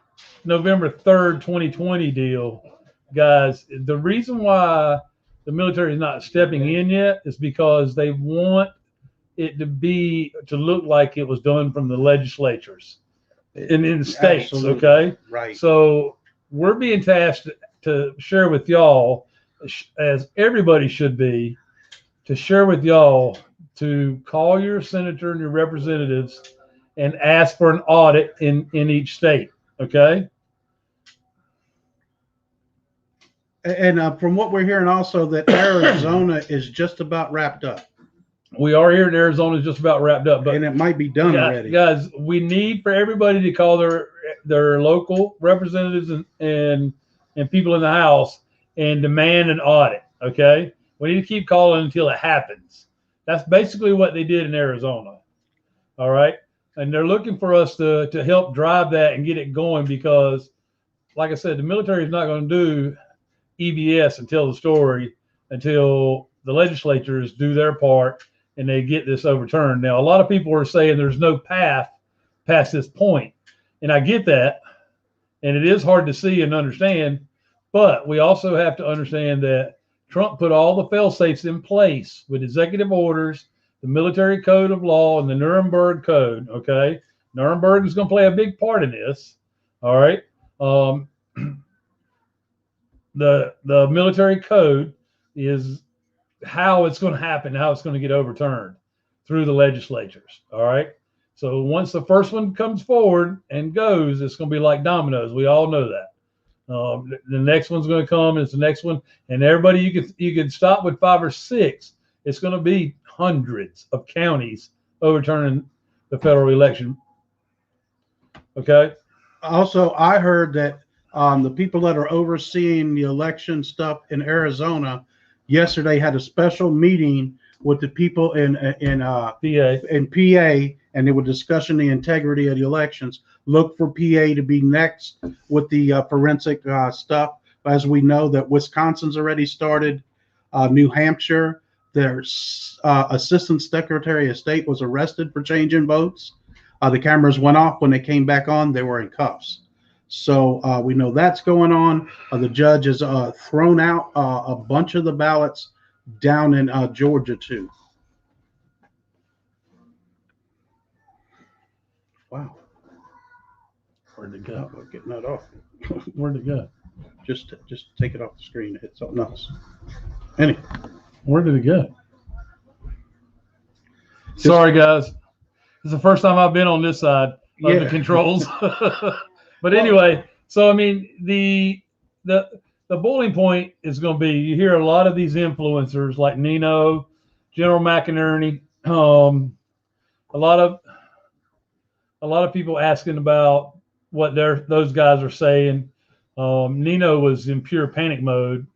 November 3rd, 2020 deal, guys, the reason why the military is not stepping in yet is because they want it to look like it was done from the legislatures and in the states. Absolutely. Okay. Right. So we're being tasked to share with y'all, as everybody should be, to share with y'all to call your senator and your representatives and ask for an audit in each state. Okay. And from what we're hearing also that Arizona is just about wrapped up. We are here in Arizona, is just about wrapped up, but and it might be done already. Guys, we need for everybody to call their local representatives and people in the House and demand an audit. Okay. We need to keep calling until it happens. That's basically what they did in Arizona. All right. And they're looking for us to help drive that and get it going because, like I said, the military is not going to do EBS and tell the story until the legislatures do their part and they get this overturned. Now, a lot of people are saying there's no path past this point. And I get that. And it is hard to see and understand. But we also have to understand that Trump put all the fail-safes in place with executive orders, the military code of law, and the Nuremberg Code. Okay. Nuremberg is going to play a big part in this. All right. The military code is how it's going to happen, how it's going to get overturned through the legislatures. All right. So once the first one comes forward and goes, it's going to be like dominoes. We all know that. The next one's going to come, and it's the next one, and everybody you could stop with 5 or 6. It's going to be hundreds of counties overturning the federal election. Okay. Also, I heard that the people that are overseeing the election stuff in Arizona yesterday had a special meeting with the people in PA, and they were discussing the integrity of the elections. Look for PA to be next with the forensic stuff. As we know that Wisconsin's already started, New Hampshire, their assistant secretary of state was arrested for changing votes. The cameras went off. When they came back on, they were in cuffs. So we know that's going on. The judge has thrown out a bunch of the ballots down in Georgia too. Wow. Where'd it go? Oh, we're getting that off. Where'd it go? Just take it off the screen and hit something else. Anyway. Where did it go? Sorry, guys. This is the first time I've been on this side of the controls. But anyway, so I mean, the boiling point is going to be, you hear a lot of these influencers like Nino, General McInerney, a lot of people asking about what those guys are saying. Nino was in pure panic mode,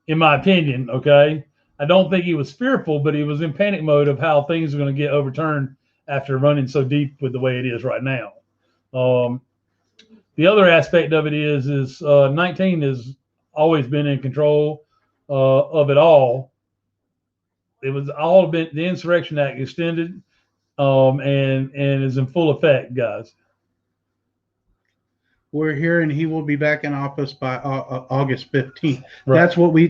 in my opinion. Okay, I don't think he was fearful, but he was in panic mode of how things are going to get overturned after running so deep with the way it is right now. The other aspect of it is 19 has always been in control of it all. It was all been the Insurrection Act extended, and is in full effect, guys. We're hearing he will be back in office by August 15th. Right. That's what the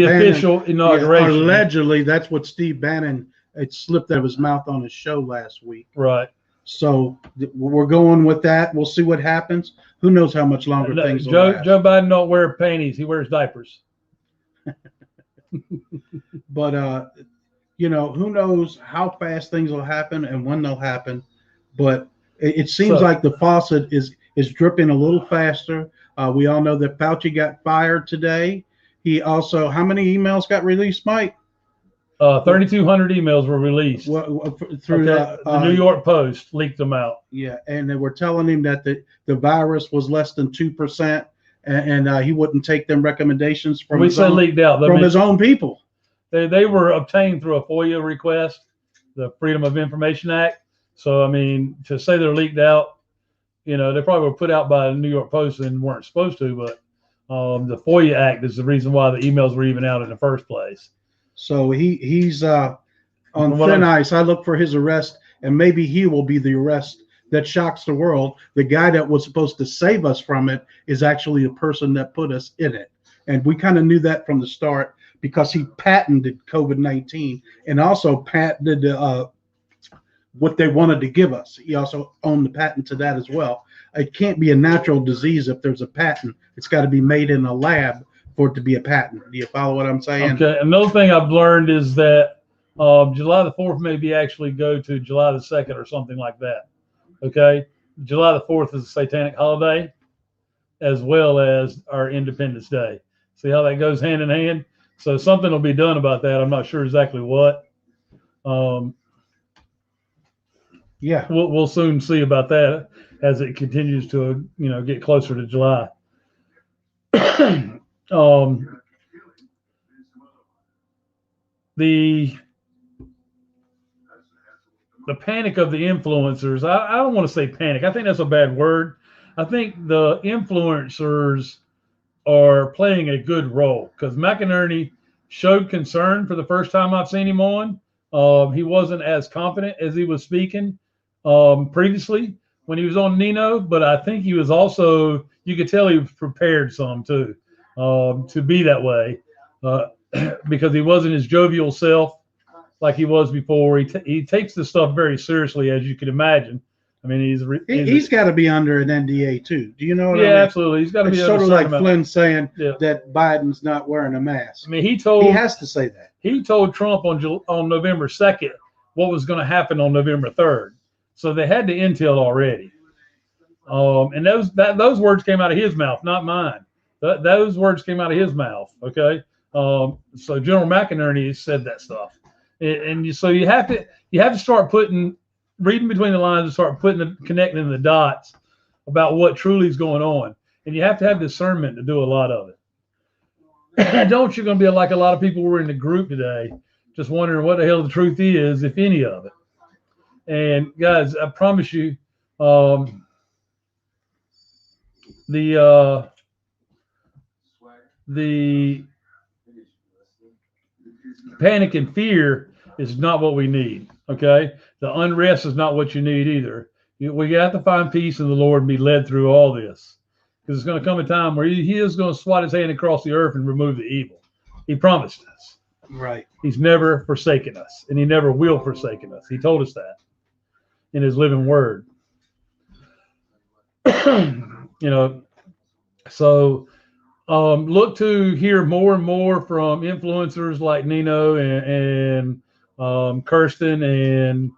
Bannon, official inauguration. Allegedly, that's what Steve Bannon, it slipped out of his mouth on his show last week. Right. So we're going with that. We'll see what happens. Who knows how much longer things will last. Joe Biden don't wear panties. He wears diapers. But, who knows how fast things will happen and when they'll happen. But it seems like the faucet is dripping a little faster. We all know that Fauci got fired today. He also, how many emails got released, Mike? 3,200 emails were released. Through the New York Post leaked them out. Yeah, and they were telling him that the virus was less than 2%, and he wouldn't take them recommendations from his own people. They were obtained through a FOIA request, the Freedom of Information Act. So I mean, to say they're leaked out, they probably were put out by the New York Post and weren't supposed to, but the FOIA Act is the reason why the emails were even out in the first place. So he's on thin ice. I look for his arrest, and maybe he will be the arrest that shocks the world. The guy that was supposed to save us from it is actually the person that put us in it. And we kind of knew that from the start because he patented COVID-19 and also patented what they wanted to give us. He also owned the patent to that as well. It can't be a natural disease if there's a patent. It's got to be made in a lab for it to be a patent. Do you follow what I'm saying? Okay. Another thing I've learned is that July the 4th maybe actually go to July the 2nd or something like that. Okay. July the 4th is a satanic holiday as well as our Independence Day. See how that goes hand in hand? So something will be done about that. I'm not sure exactly what. Yeah, we'll soon see about that as it continues to get closer to July. The panic of the influencers, I don't want to say panic. I think that's a bad word. I think the influencers are playing a good role because McInerney showed concern for the first time I've seen him on. He wasn't as confident as he was speaking previously when he was on Nino, but I think he was also, you could tell he was prepared some too, to be that way, because he wasn't his jovial self like he was before. He takes this stuff very seriously, as you can imagine. I mean, he's got to be under an NDA too. Do you know what I mean? Yeah, absolutely. He's got to be sort of like Flynn saying that Biden's not wearing a mask. I mean, he has to say that. He told Trump on November 2nd what was going to happen on November 3rd. So they had the intel already. And those words came out of his mouth, not mine. Those words came out of his mouth. Okay. So General McInerney said that stuff. So you have to start reading between the lines and start connecting the dots about what truly is going on. And you have to have discernment to do a lot of it. Don't you're going to be like a lot of people were in the group today, just wondering what the hell the truth is, if any of it. And guys, I promise you, the panic and fear is not what we need. Okay, the unrest is not what you need either. We have to find peace in the Lord and be led through all this, because it's going to come a time where he is going to swat his hand across the earth and remove the evil. He promised us. Right. He's never forsaken us, and he never will forsaken us. He told us that in his living word. So look to hear more and more from influencers like Nino and Kirsten and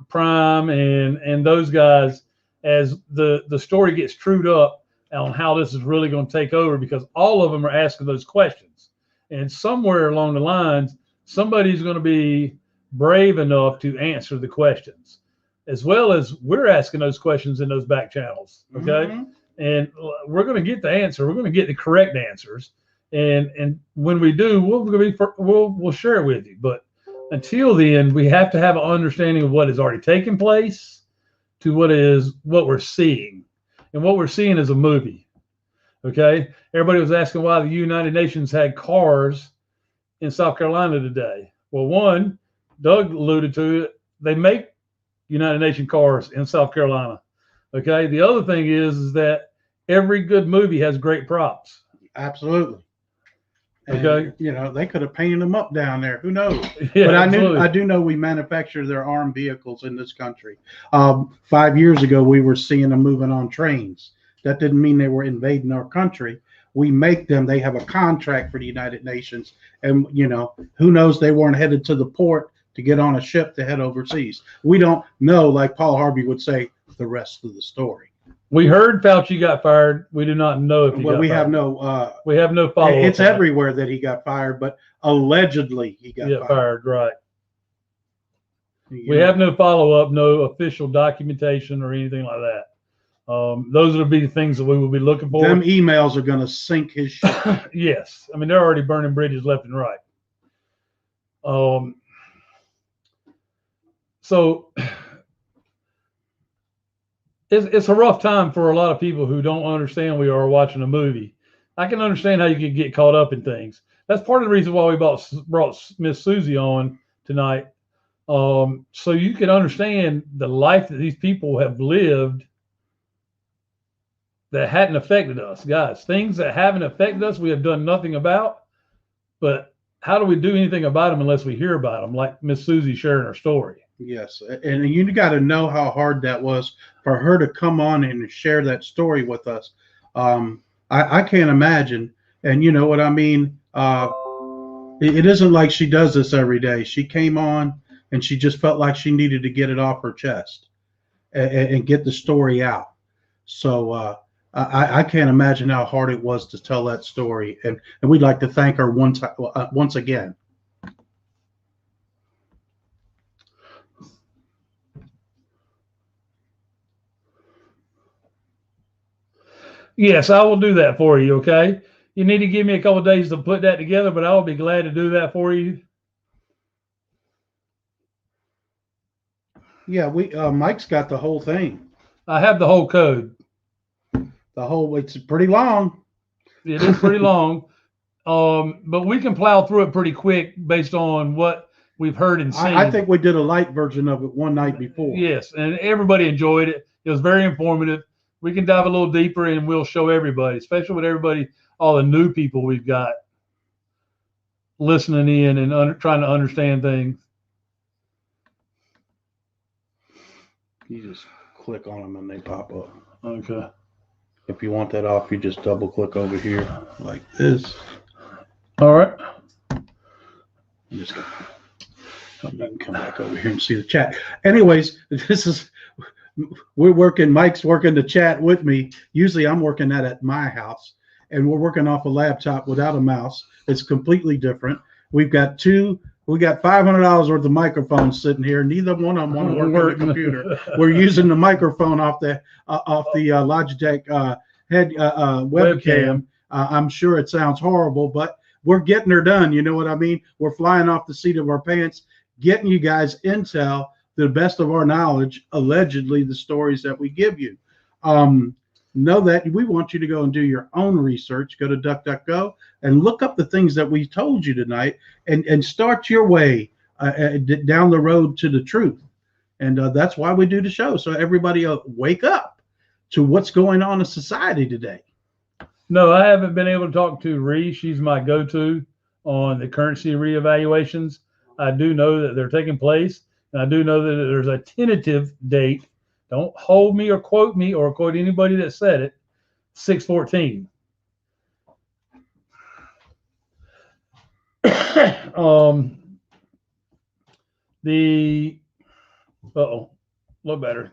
Prime and those guys, as the story gets trued up on how this is really going to take over, because all of them are asking those questions. And somewhere along the lines, somebody's going to be brave enough to answer the questions, as well as we're asking those questions in those back channels. Okay. Mm-hmm. And we're going to get the answer. We're going to get the correct answers. And when we do, we'll share it with you. But until then, we have to have an understanding of what has already taken place to what we're seeing. And what we're seeing is a movie. Okay. Everybody was asking why the United Nations had cars in South Carolina today. Well, one, Doug alluded to it. They make United Nations cars in South Carolina. Okay. The other thing is that every good movie has great props. Absolutely. And, okay. They could have painted them up down there. Who knows? Yeah, but absolutely. I do know we manufacture their armed vehicles in this country. 5 years ago, we were seeing them moving on trains. That didn't mean they were invading our country. We make them. They have a contract for the United Nations. And, who knows? They weren't headed to the port to get on a ship to head overseas. We don't know, like Paul Harvey would say, the rest of the story. We heard Fauci got fired. We do not know if he got fired. We have no follow-up. It's everywhere that he got fired, but allegedly he got fired. Right. We have no follow-up, no official documentation or anything like that. Those will be the things that we will be looking for. Them emails are going to sink his ship. Yes. I mean, they're already burning bridges left and right. So it's a rough time for a lot of people who don't understand we are watching a movie. I can understand how you could get caught up in things. That's part of the reason why we brought Miss Susie on tonight. So you can understand the life that these people have lived that hadn't affected us. Guys, things that haven't affected us, we have done nothing about. But how do we do anything about them unless we hear about them, like Miss Susie sharing her story? Yes, and you got to know how hard that was for her to come on and share that story with us. I can't imagine, and you know what I mean? It isn't like she does this every day. She came on and she just felt like she needed to get it off her chest and get the story out. So I can't imagine how hard it was to tell that story, and we'd like to thank her once again. Yes, I will do that for you, okay? You need to give me a couple of days to put that together, but I will be glad to do that for you. Yeah, Mike's got the whole thing. I have the whole code. It's pretty long. It is pretty long, but we can plow through it pretty quick based on what we've heard and seen. I think we did a light version of it one night before. Yes, and everybody enjoyed it. It was very informative. We can dive a little deeper and we'll show everybody, especially with everybody, all the new people we've got listening in and trying to understand things. You just click on them and they pop up. Okay. If you want that off, you just double click over here like this. All right. You can come back over here and see the chat. Anyways, Mike's working the chat with me. Usually I'm working that at my house, and we're working off a laptop without a mouse. It's completely different. We got $500 worth of microphones sitting here. Neither one of them want to work on the computer. We're using the microphone off the Logitech webcam. I'm sure it sounds horrible, but we're getting her done. You know what I mean? We're flying off the seat of our pants, getting you guys intel, to the best of our knowledge, allegedly the stories that we give you. Know that we want you to go and do your own research. Go to DuckDuckGo and look up the things that we told you tonight, and start your way down the road to the truth. And that's why we do the show, so everybody wake up to what's going on in society today. No, I haven't been able to talk to Ree. She's my go-to on the currency reevaluations. I do know that they're taking place, and I do know that there's a tentative date. Don't hold me or quote anybody that said it. 6/14. Look better.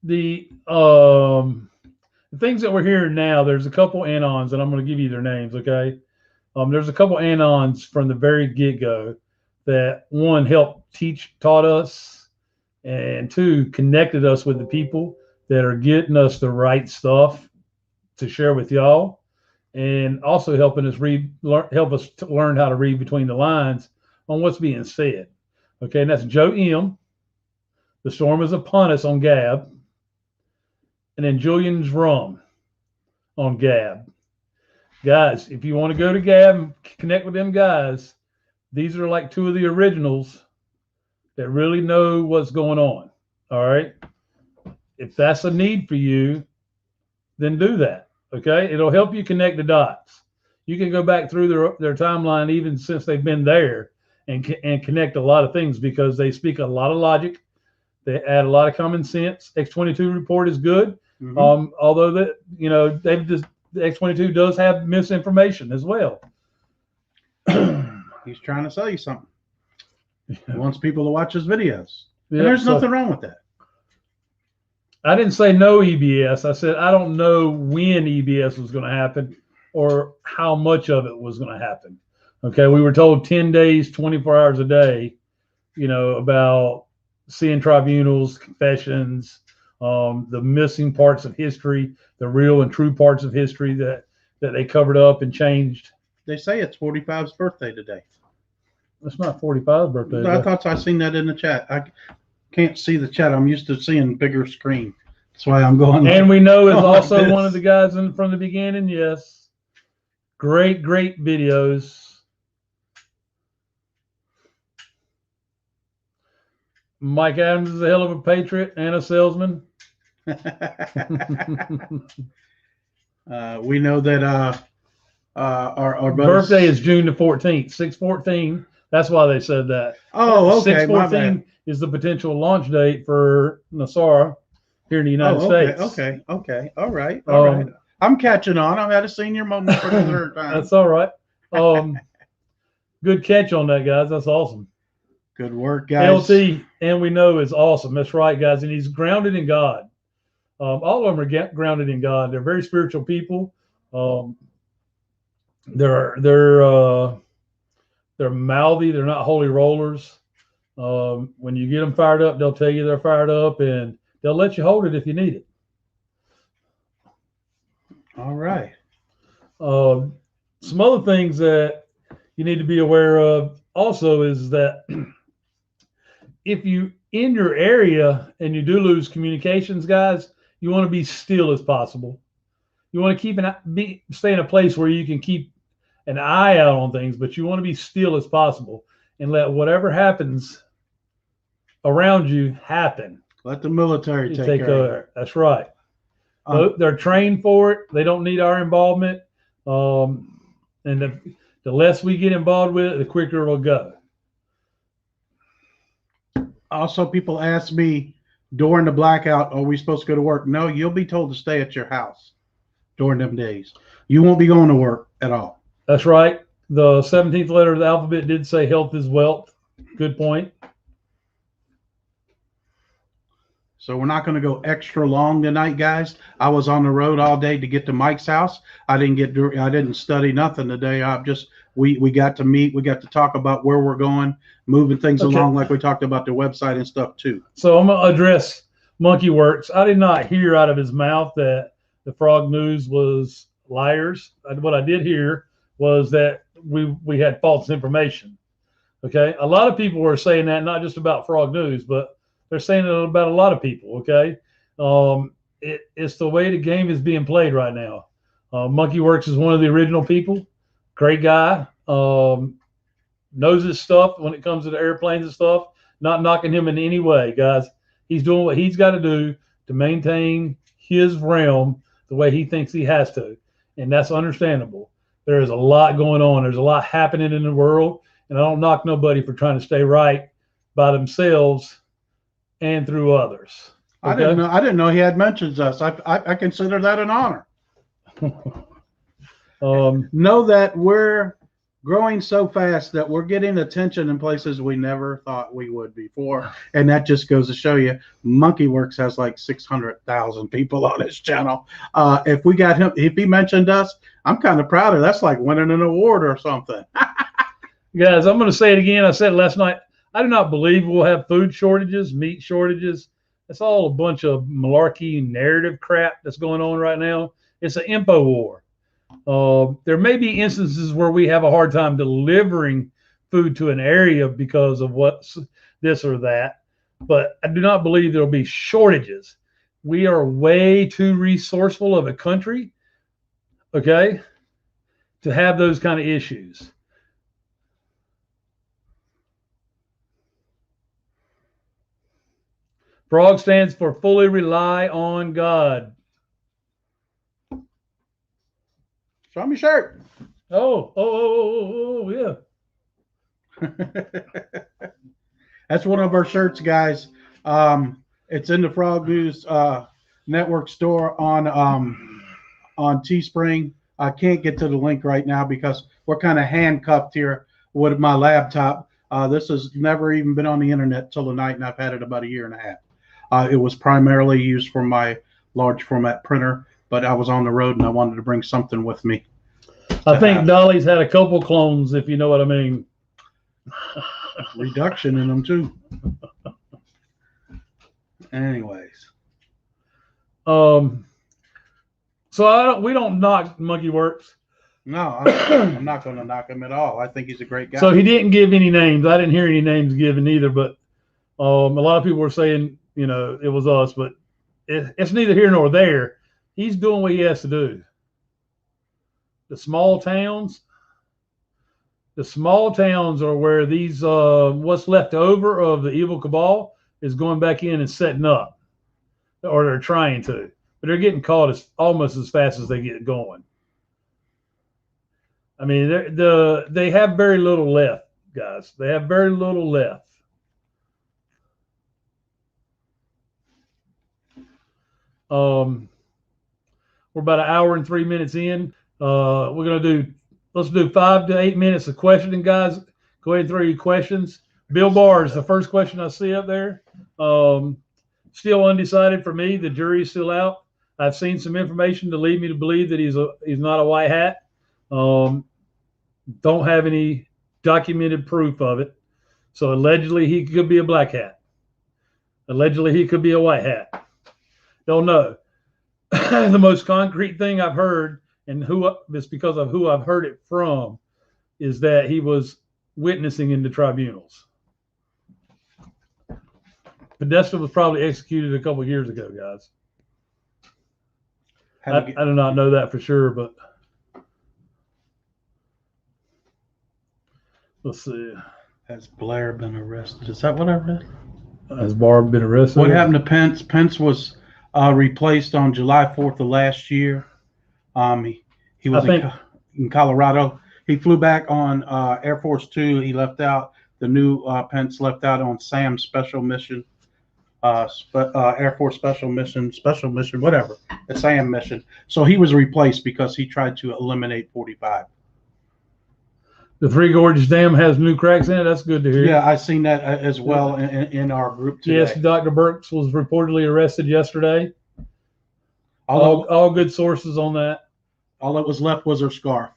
The things that we're hearing now, there's a couple anons, and I'm going to give you their names, okay? There's a couple anons from the very get-go that, one, taught us, and two, connected us with the people that are getting us the right stuff to share with y'all, and also helping us help us to learn how to read between the lines on what's being said. Okay, and that's Joe M. The storm is upon us on Gab. And then Julian's Rum on Gab. Guys, if you want to go to Gab and connect with them guys, these are like two of the originals that really know what's going on. All right. If that's a need for you, then do that. Okay. It'll help you connect the dots. You can go back through their timeline even since they've been there and connect a lot of things, because they speak a lot of logic. They add a lot of common sense. X22 report is good. Mm-hmm. Although the X22 does have misinformation as well. He's trying to sell you something. He wants people to watch his videos. Yep, and there's nothing wrong with that. I didn't say no EBS. I said I don't know when EBS was going to happen or how much of it was going to happen. Okay, we were told 10 days, 24 hours a day, about seeing tribunals, confessions, the missing parts of history, the real and true parts of history that they covered up and changed. They say it's 45's birthday today. It's not 45's birthday. I thought I seen that in the chat. I can't see the chat. I'm used to seeing bigger screen. That's why I'm going. And we know is also one of the guys from the beginning. Yes. Great videos. Mike Adams is a hell of a patriot and a salesman. We know that our birthday is June the 14th, 6/14. That's why they said that. Oh, okay. 6/14 is the potential launch date for NESARA here in the United States. Okay. All right. I'm catching on. I've had a senior moment for the third time. That's all right. Good catch on that, guys. That's awesome. Good work, guys. LT, and we know is awesome. That's right, guys. And he's grounded in God. All of them are grounded in God. They're very spiritual people. They're mouthy. They're not holy rollers. When you get them fired up, they'll tell you they're fired up, and they'll let you hold it if you need it. All right. Some other things that you need to be aware of also is that if you in your area and you do lose communications, guys, you want to be still as possible. You want to stay in a place where you can keep an eye out on things, but you want to be still as possible and let whatever happens around you happen. Let the military take care of it. That's right. They're trained for it. They don't need our involvement. And the less we get involved with it, the quicker it'll go. Also, people ask me during the blackout, are we supposed to go to work? No, you'll be told to stay at your house during them days. You won't be going to work at all. That's right. The 17th letter of the alphabet did say health is wealth. Good point. So we're not going to go extra long tonight, guys. I was on the road all day to get to Mike's house. I didn't study nothing today. We got to meet. We got to talk about where we're going, moving things along, like we talked about the website and stuff too. So I'm gonna address Monkey Works. I did not hear out of his mouth that the Frog News was liars. What I did hear was that we had false information. Okay, a lot of people were saying that, not just about Frog News, but they're saying it about a lot of people. Okay, it's the way the game is being played right now. Monkey Works is one of the original people. Great guy. Knows his stuff when it comes to the airplanes and stuff. Not knocking him in any way, guys. He's doing what he's got to do to maintain his realm the way he thinks he has to, and that's understandable. There is a lot going on. There's a lot happening in the world, and I don't knock nobody for trying to stay right by themselves and through others. Okay? I didn't know he had mentioned us. I consider that an honor. Know that we're growing so fast that we're getting attention in places we never thought we would before, and that just goes to show you, Monkey Works has like 600,000 people on his channel. If we got him, if he mentioned us, I'm kind of proud of. That's like winning an award or something. Guys, I'm going to say it again. I said it last night. I do not believe we'll have food shortages, meat shortages. That's all a bunch of malarkey narrative crap that's going on right now. It's an info war. There may be instances where we have a hard time delivering food to an area because of what's this or that, but I do not believe there'll be shortages. We are way too resourceful of a country, okay, to have those kind of issues. FROG stands for fully rely on God. Show me shirt. Oh, yeah. That's one of our shirts, guys. It's in the Frog News Network store on Teespring. I can't get to the link right now because we're kind of handcuffed here with my laptop. This has never even been on the internet till tonight, and I've had it about a year and a half. It was primarily used for my large format printer, but I was on the road and I wanted to bring something with me. I think Dolly's had a couple clones, if you know what I mean. Reduction in them too. Anyways. So we don't knock Monkey Works. No, I'm not going to knock him at all. I think he's a great guy. So he didn't give any names. I didn't hear any names given either, but a lot of people were saying, you know, it was us, but it's neither here nor there. He's doing what he has to do. The small towns are where these what's left over of the evil cabal is going back in and setting up, or they're trying to, but they're getting caught almost as fast as they get going. I mean, they have very little left, guys. They have very little left. We're about an hour and 3 minutes in. Let's do 5 to 8 minutes of questioning, guys. Go ahead and throw your questions. Bill Barr is the first question I see up there. Still undecided for me. The jury's still out. I've seen some information to lead me to believe that he's not a white hat. Don't have any documented proof of it. So allegedly he could be a black hat. Allegedly he could be a white hat. Don't know. The most concrete thing I've heard, and it's because of who I've heard it from, is that he was witnessing in the tribunals. Podesta was probably executed a couple of years ago, guys. I do not know that for sure, but let's see. Has Blair been arrested? Is that what I read? Has Barb been arrested? What happened to Pence? Pence was replaced on July 4th of last year. He was in Colorado. He flew back on Air Force 2. He left out. The new Pence left out on SAM special mission, Air Force special mission, whatever. The SAM mission. So he was replaced because he tried to eliminate 45. The Three Gorges Dam has new cracks in it. That's good to hear. Yeah, I seen that as well in our group today. Yes, Dr. Burks was reportedly arrested yesterday. All All good sources on that. that was left was her scarf.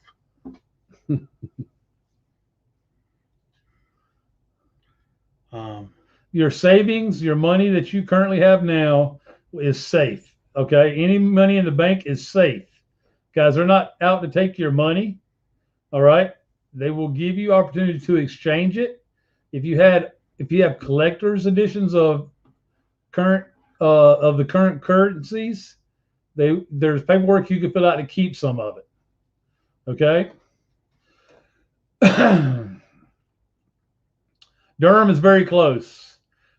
Your savings, your money that you currently have now is safe. Okay. Any money in the bank is safe. Guys, they're not out to take your money. All right. They will give you opportunity to exchange it. If you have collector's editions of the current currencies, there's paperwork you can fill out to keep some of it. Okay. Durham is very close.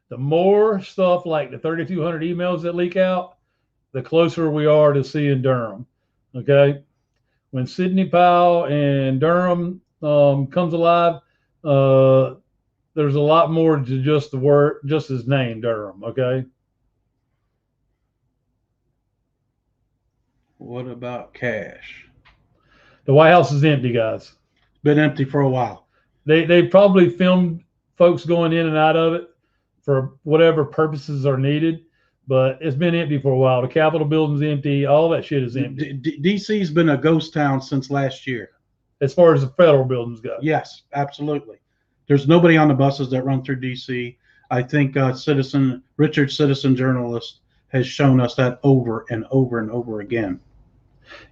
The more stuff like the 3,200 emails that leak out, the closer we are to seeing Durham. Okay. When Sidney Powell and Durham comes alive, there's a lot more to just his name, Durham. Okay. What about cash? The White House is empty, guys. Been empty for a while. They probably filmed folks going in and out of it for whatever purposes are needed, but it's been empty for a while. The Capitol building's empty. All that shit is empty. DC's been a ghost town since last year. As far as the federal buildings go. Yes, absolutely. There's nobody on the buses that run through DC. I think Richard Citizen Journalist has shown us that over and over and over again.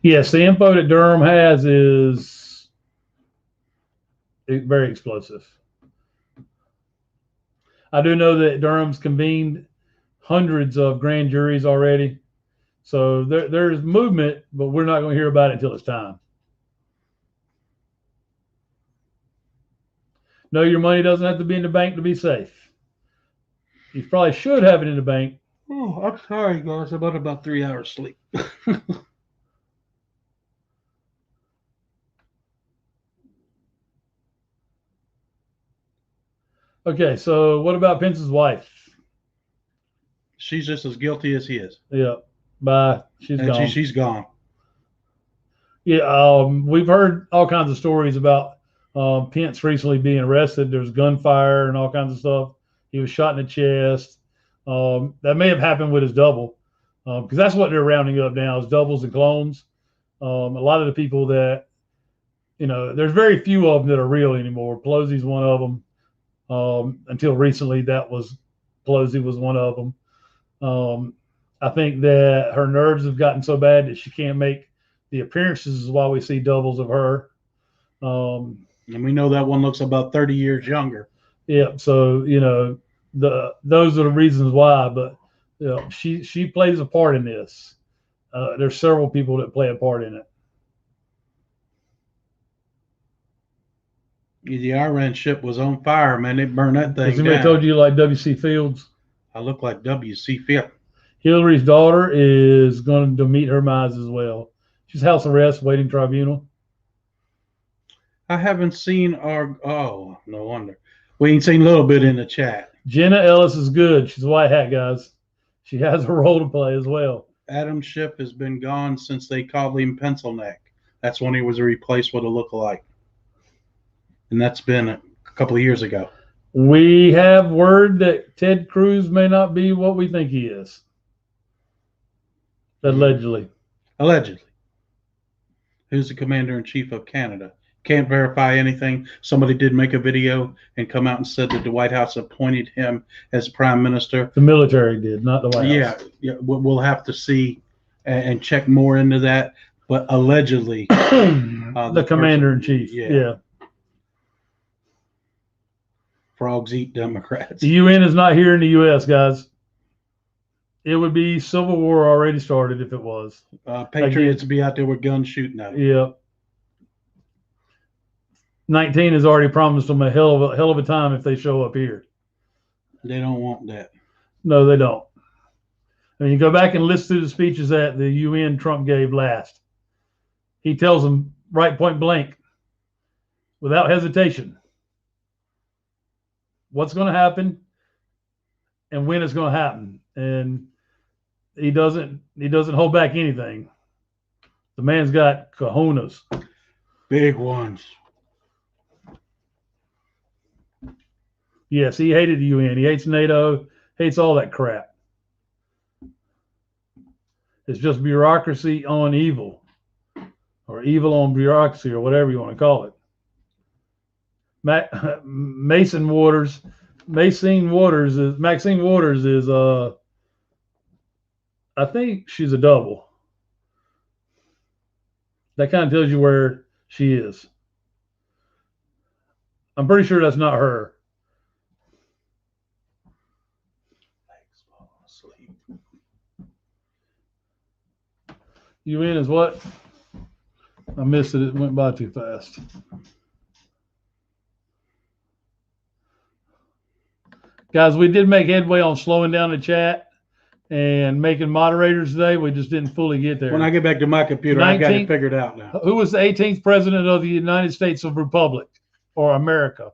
Yes, the info that Durham has is very explosive. I do know that Durham's convened hundreds of grand juries already. So there's movement, but we're not going to hear about it until it's time. No, your money doesn't have to be in the bank to be safe. You probably should have it in the bank. Oh, I'm sorry, guys. I'm about 3 hours sleep. Okay, so what about Pence's wife? She's just as guilty as he is. Yeah, bye. She's gone. She's gone. Yeah, we've heard all kinds of stories about Pence recently being arrested. There's gunfire and all kinds of stuff. He was shot in the chest. That may have happened with his double, because that's what they're rounding up now is doubles and clones. A lot of the people that, there's very few of them that are real anymore. Pelosi's one of them. Until recently, Pelosi was one of them. I think that her nerves have gotten so bad that she can't make the appearances, is why we see doubles of her. And we know that one looks about 30 years younger. Yeah, so those are the reasons why. But she plays a part in this. There's several people that play a part in it. The Iran ship was on fire, man. They burned that thing Somebody down. told you like W.C. Fields? I look like W.C. Fields. Hillary's daughter is going to meet her demise as well. She's house arrest, waiting tribunal. I haven't seen no wonder. We ain't seen a little bit in the chat. Jenna Ellis is good. She's a white hat, guys. She has a role to play as well. Adam Schiff has been gone since they called him Pencil Neck. That's when he was replaced with a lookalike. And that's been a couple of years ago. We have word that Ted Cruz may not be what we think he is. Allegedly. Allegedly. Who's the commander-in-chief of Canada? Can't verify anything. Somebody did make a video and come out and said that the White House appointed him as prime minister. The military did, not the White House. Yeah. We'll have to see and check more into that. But allegedly, the commander-in-chief. Yeah. Frogs eat Democrats. The UN is not here in the U.S., guys. It would be civil war already started if it was. Patriots be out there with guns shooting at them. Yeah. 19 has already promised them a hell of a time if they show up here. They don't want that. No, they don't. I mean, you go back and listen to the speeches that the UN Trump gave last. He tells them right point blank, without hesitation, what's going to happen and when it's going to happen. And he doesn't hold back anything. The man's got cojones. Big ones. Yes, he hated the UN. He hates NATO, hates all that crap. It's just bureaucracy on evil, or evil on bureaucracy, or whatever you want to call it. Maxine Waters is I think she's a double. That kind of tells you where she is. I'm pretty sure that's not her. UN is what? I missed it. It went by too fast. Guys, we did make headway on slowing down the chat and making moderators today. We just didn't fully get there. When I get back to my computer, I got it figured out now. Who was the 18th president of the United States of Republic, or America?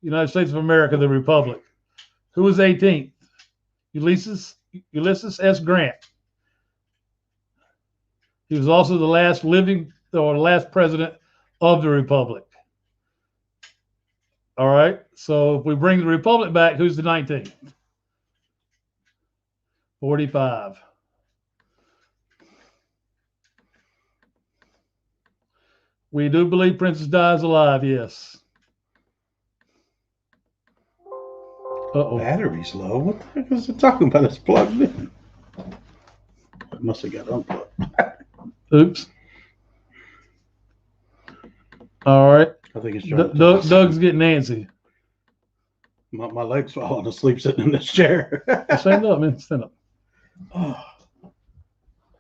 United States of America, the Republic. Who was 18th? Ulysses S. Grant. He was also the last living or last president of the Republic. All right. So if we bring the Republic back, who's the 19th? 45. We do believe Princess Di is alive, yes. Uh-oh. Battery's low. What the heck is it talking about? It's plugged in. It must have got unplugged. Oops. All right. I think it's Doug's getting antsy. My leg's falling asleep sitting in this chair. Stand up, man. Stand up. Oh,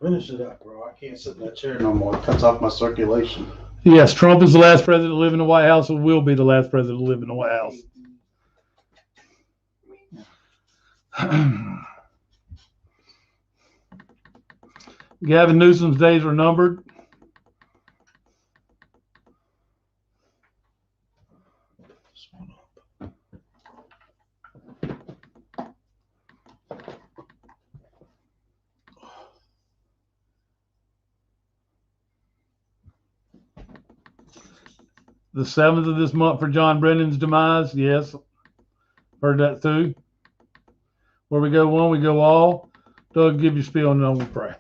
finish it up, bro. I can't sit in that chair no more. It cuts off my circulation. Yes, Trump is the last president to live in the White House, and will be the last president to live in the White House. Gavin Newsom's days are numbered. The 7th of this month for John Brennan's demise. Yes, heard that too. Where we go one, we go all. Doug, give your spiel and then we'll pray.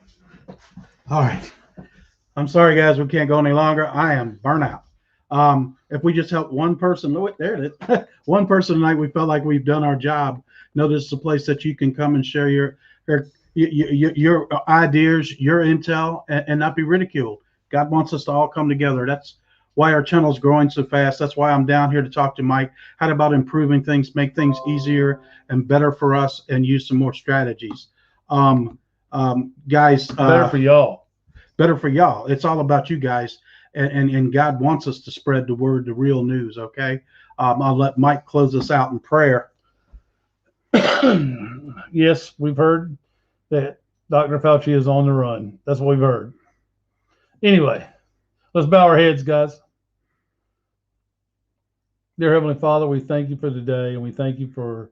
All right. I'm sorry, guys. We can't go any longer. I am burnout. If we just help one person, there it is. One person tonight, we felt like we've done our job. Know this is a place that you can come and share your ideas, your intel, and not be ridiculed. God wants us to all come together. That's why our channel is growing so fast. That's why I'm down here to talk to Mike. How about improving things, make things easier and better for us, and use some more strategies. Guys, better for y'all. Better for y'all. It's all about you guys, and God wants us to spread the word, the real news. Okay, I'll let Mike close us out in prayer. Yes, we've heard that Dr. Fauci is on the run. That's what we've heard. Anyway, let's bow our heads, guys. Dear Heavenly Father, we thank you for today, and we thank you for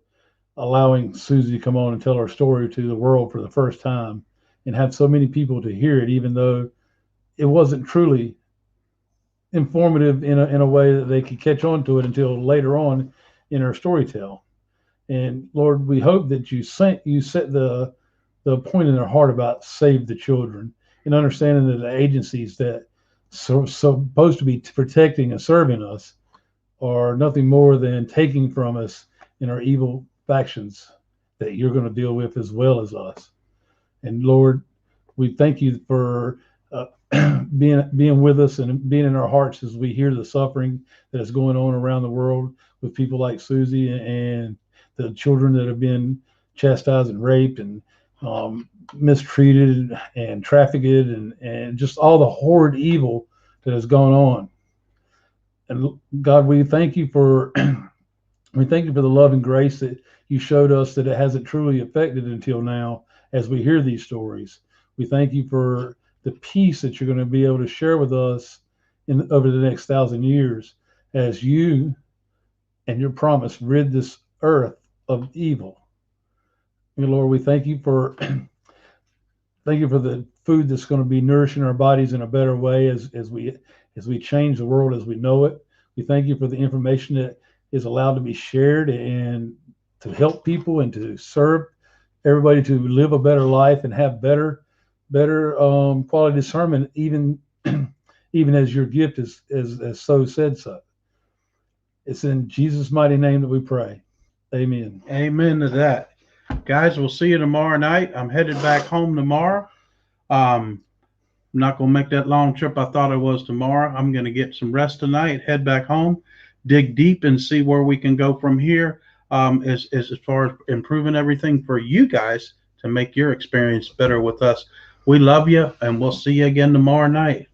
allowing Susie to come on and tell her story to the world for the first time and have so many people to hear it, even though it wasn't truly informative in a way that they could catch on to it until later on in her storytell. And Lord, we hope that you set the point in their heart about save the children, and understanding that the agencies that supposed to be protecting and serving us are nothing more than taking from us in our evil factions that you're going to deal with as well as us. And Lord, we thank you for being with us and being in our hearts as we hear the suffering that is going on around the world with people like Susie and the children that have been chastised and raped and mistreated and trafficked and just all the horrid evil that has gone on. And God, we thank you for the love and grace that you showed us, that it hasn't truly affected until now as we hear these stories. We thank you for the peace that you're going to be able to share with us over the next 1,000 years as you and your promise rid this earth of evil. And Lord, we thank you for the food that's going to be nourishing our bodies in a better way as we change the world as we know it. We thank you for the information that is allowed to be shared and to help people and to serve everybody to live a better life and have better quality discernment, even even as your gift is as so said so. It's in Jesus' mighty name that we pray. Amen. Amen to that. Guys, we'll see you tomorrow night. I'm headed back home tomorrow. I'm not going to make that long trip I thought I was tomorrow. I'm going to get some rest tonight, head back home, dig deep and see where we can go from here, as far as improving everything for you guys to make your experience better with us. We love you, and we'll see you again tomorrow night.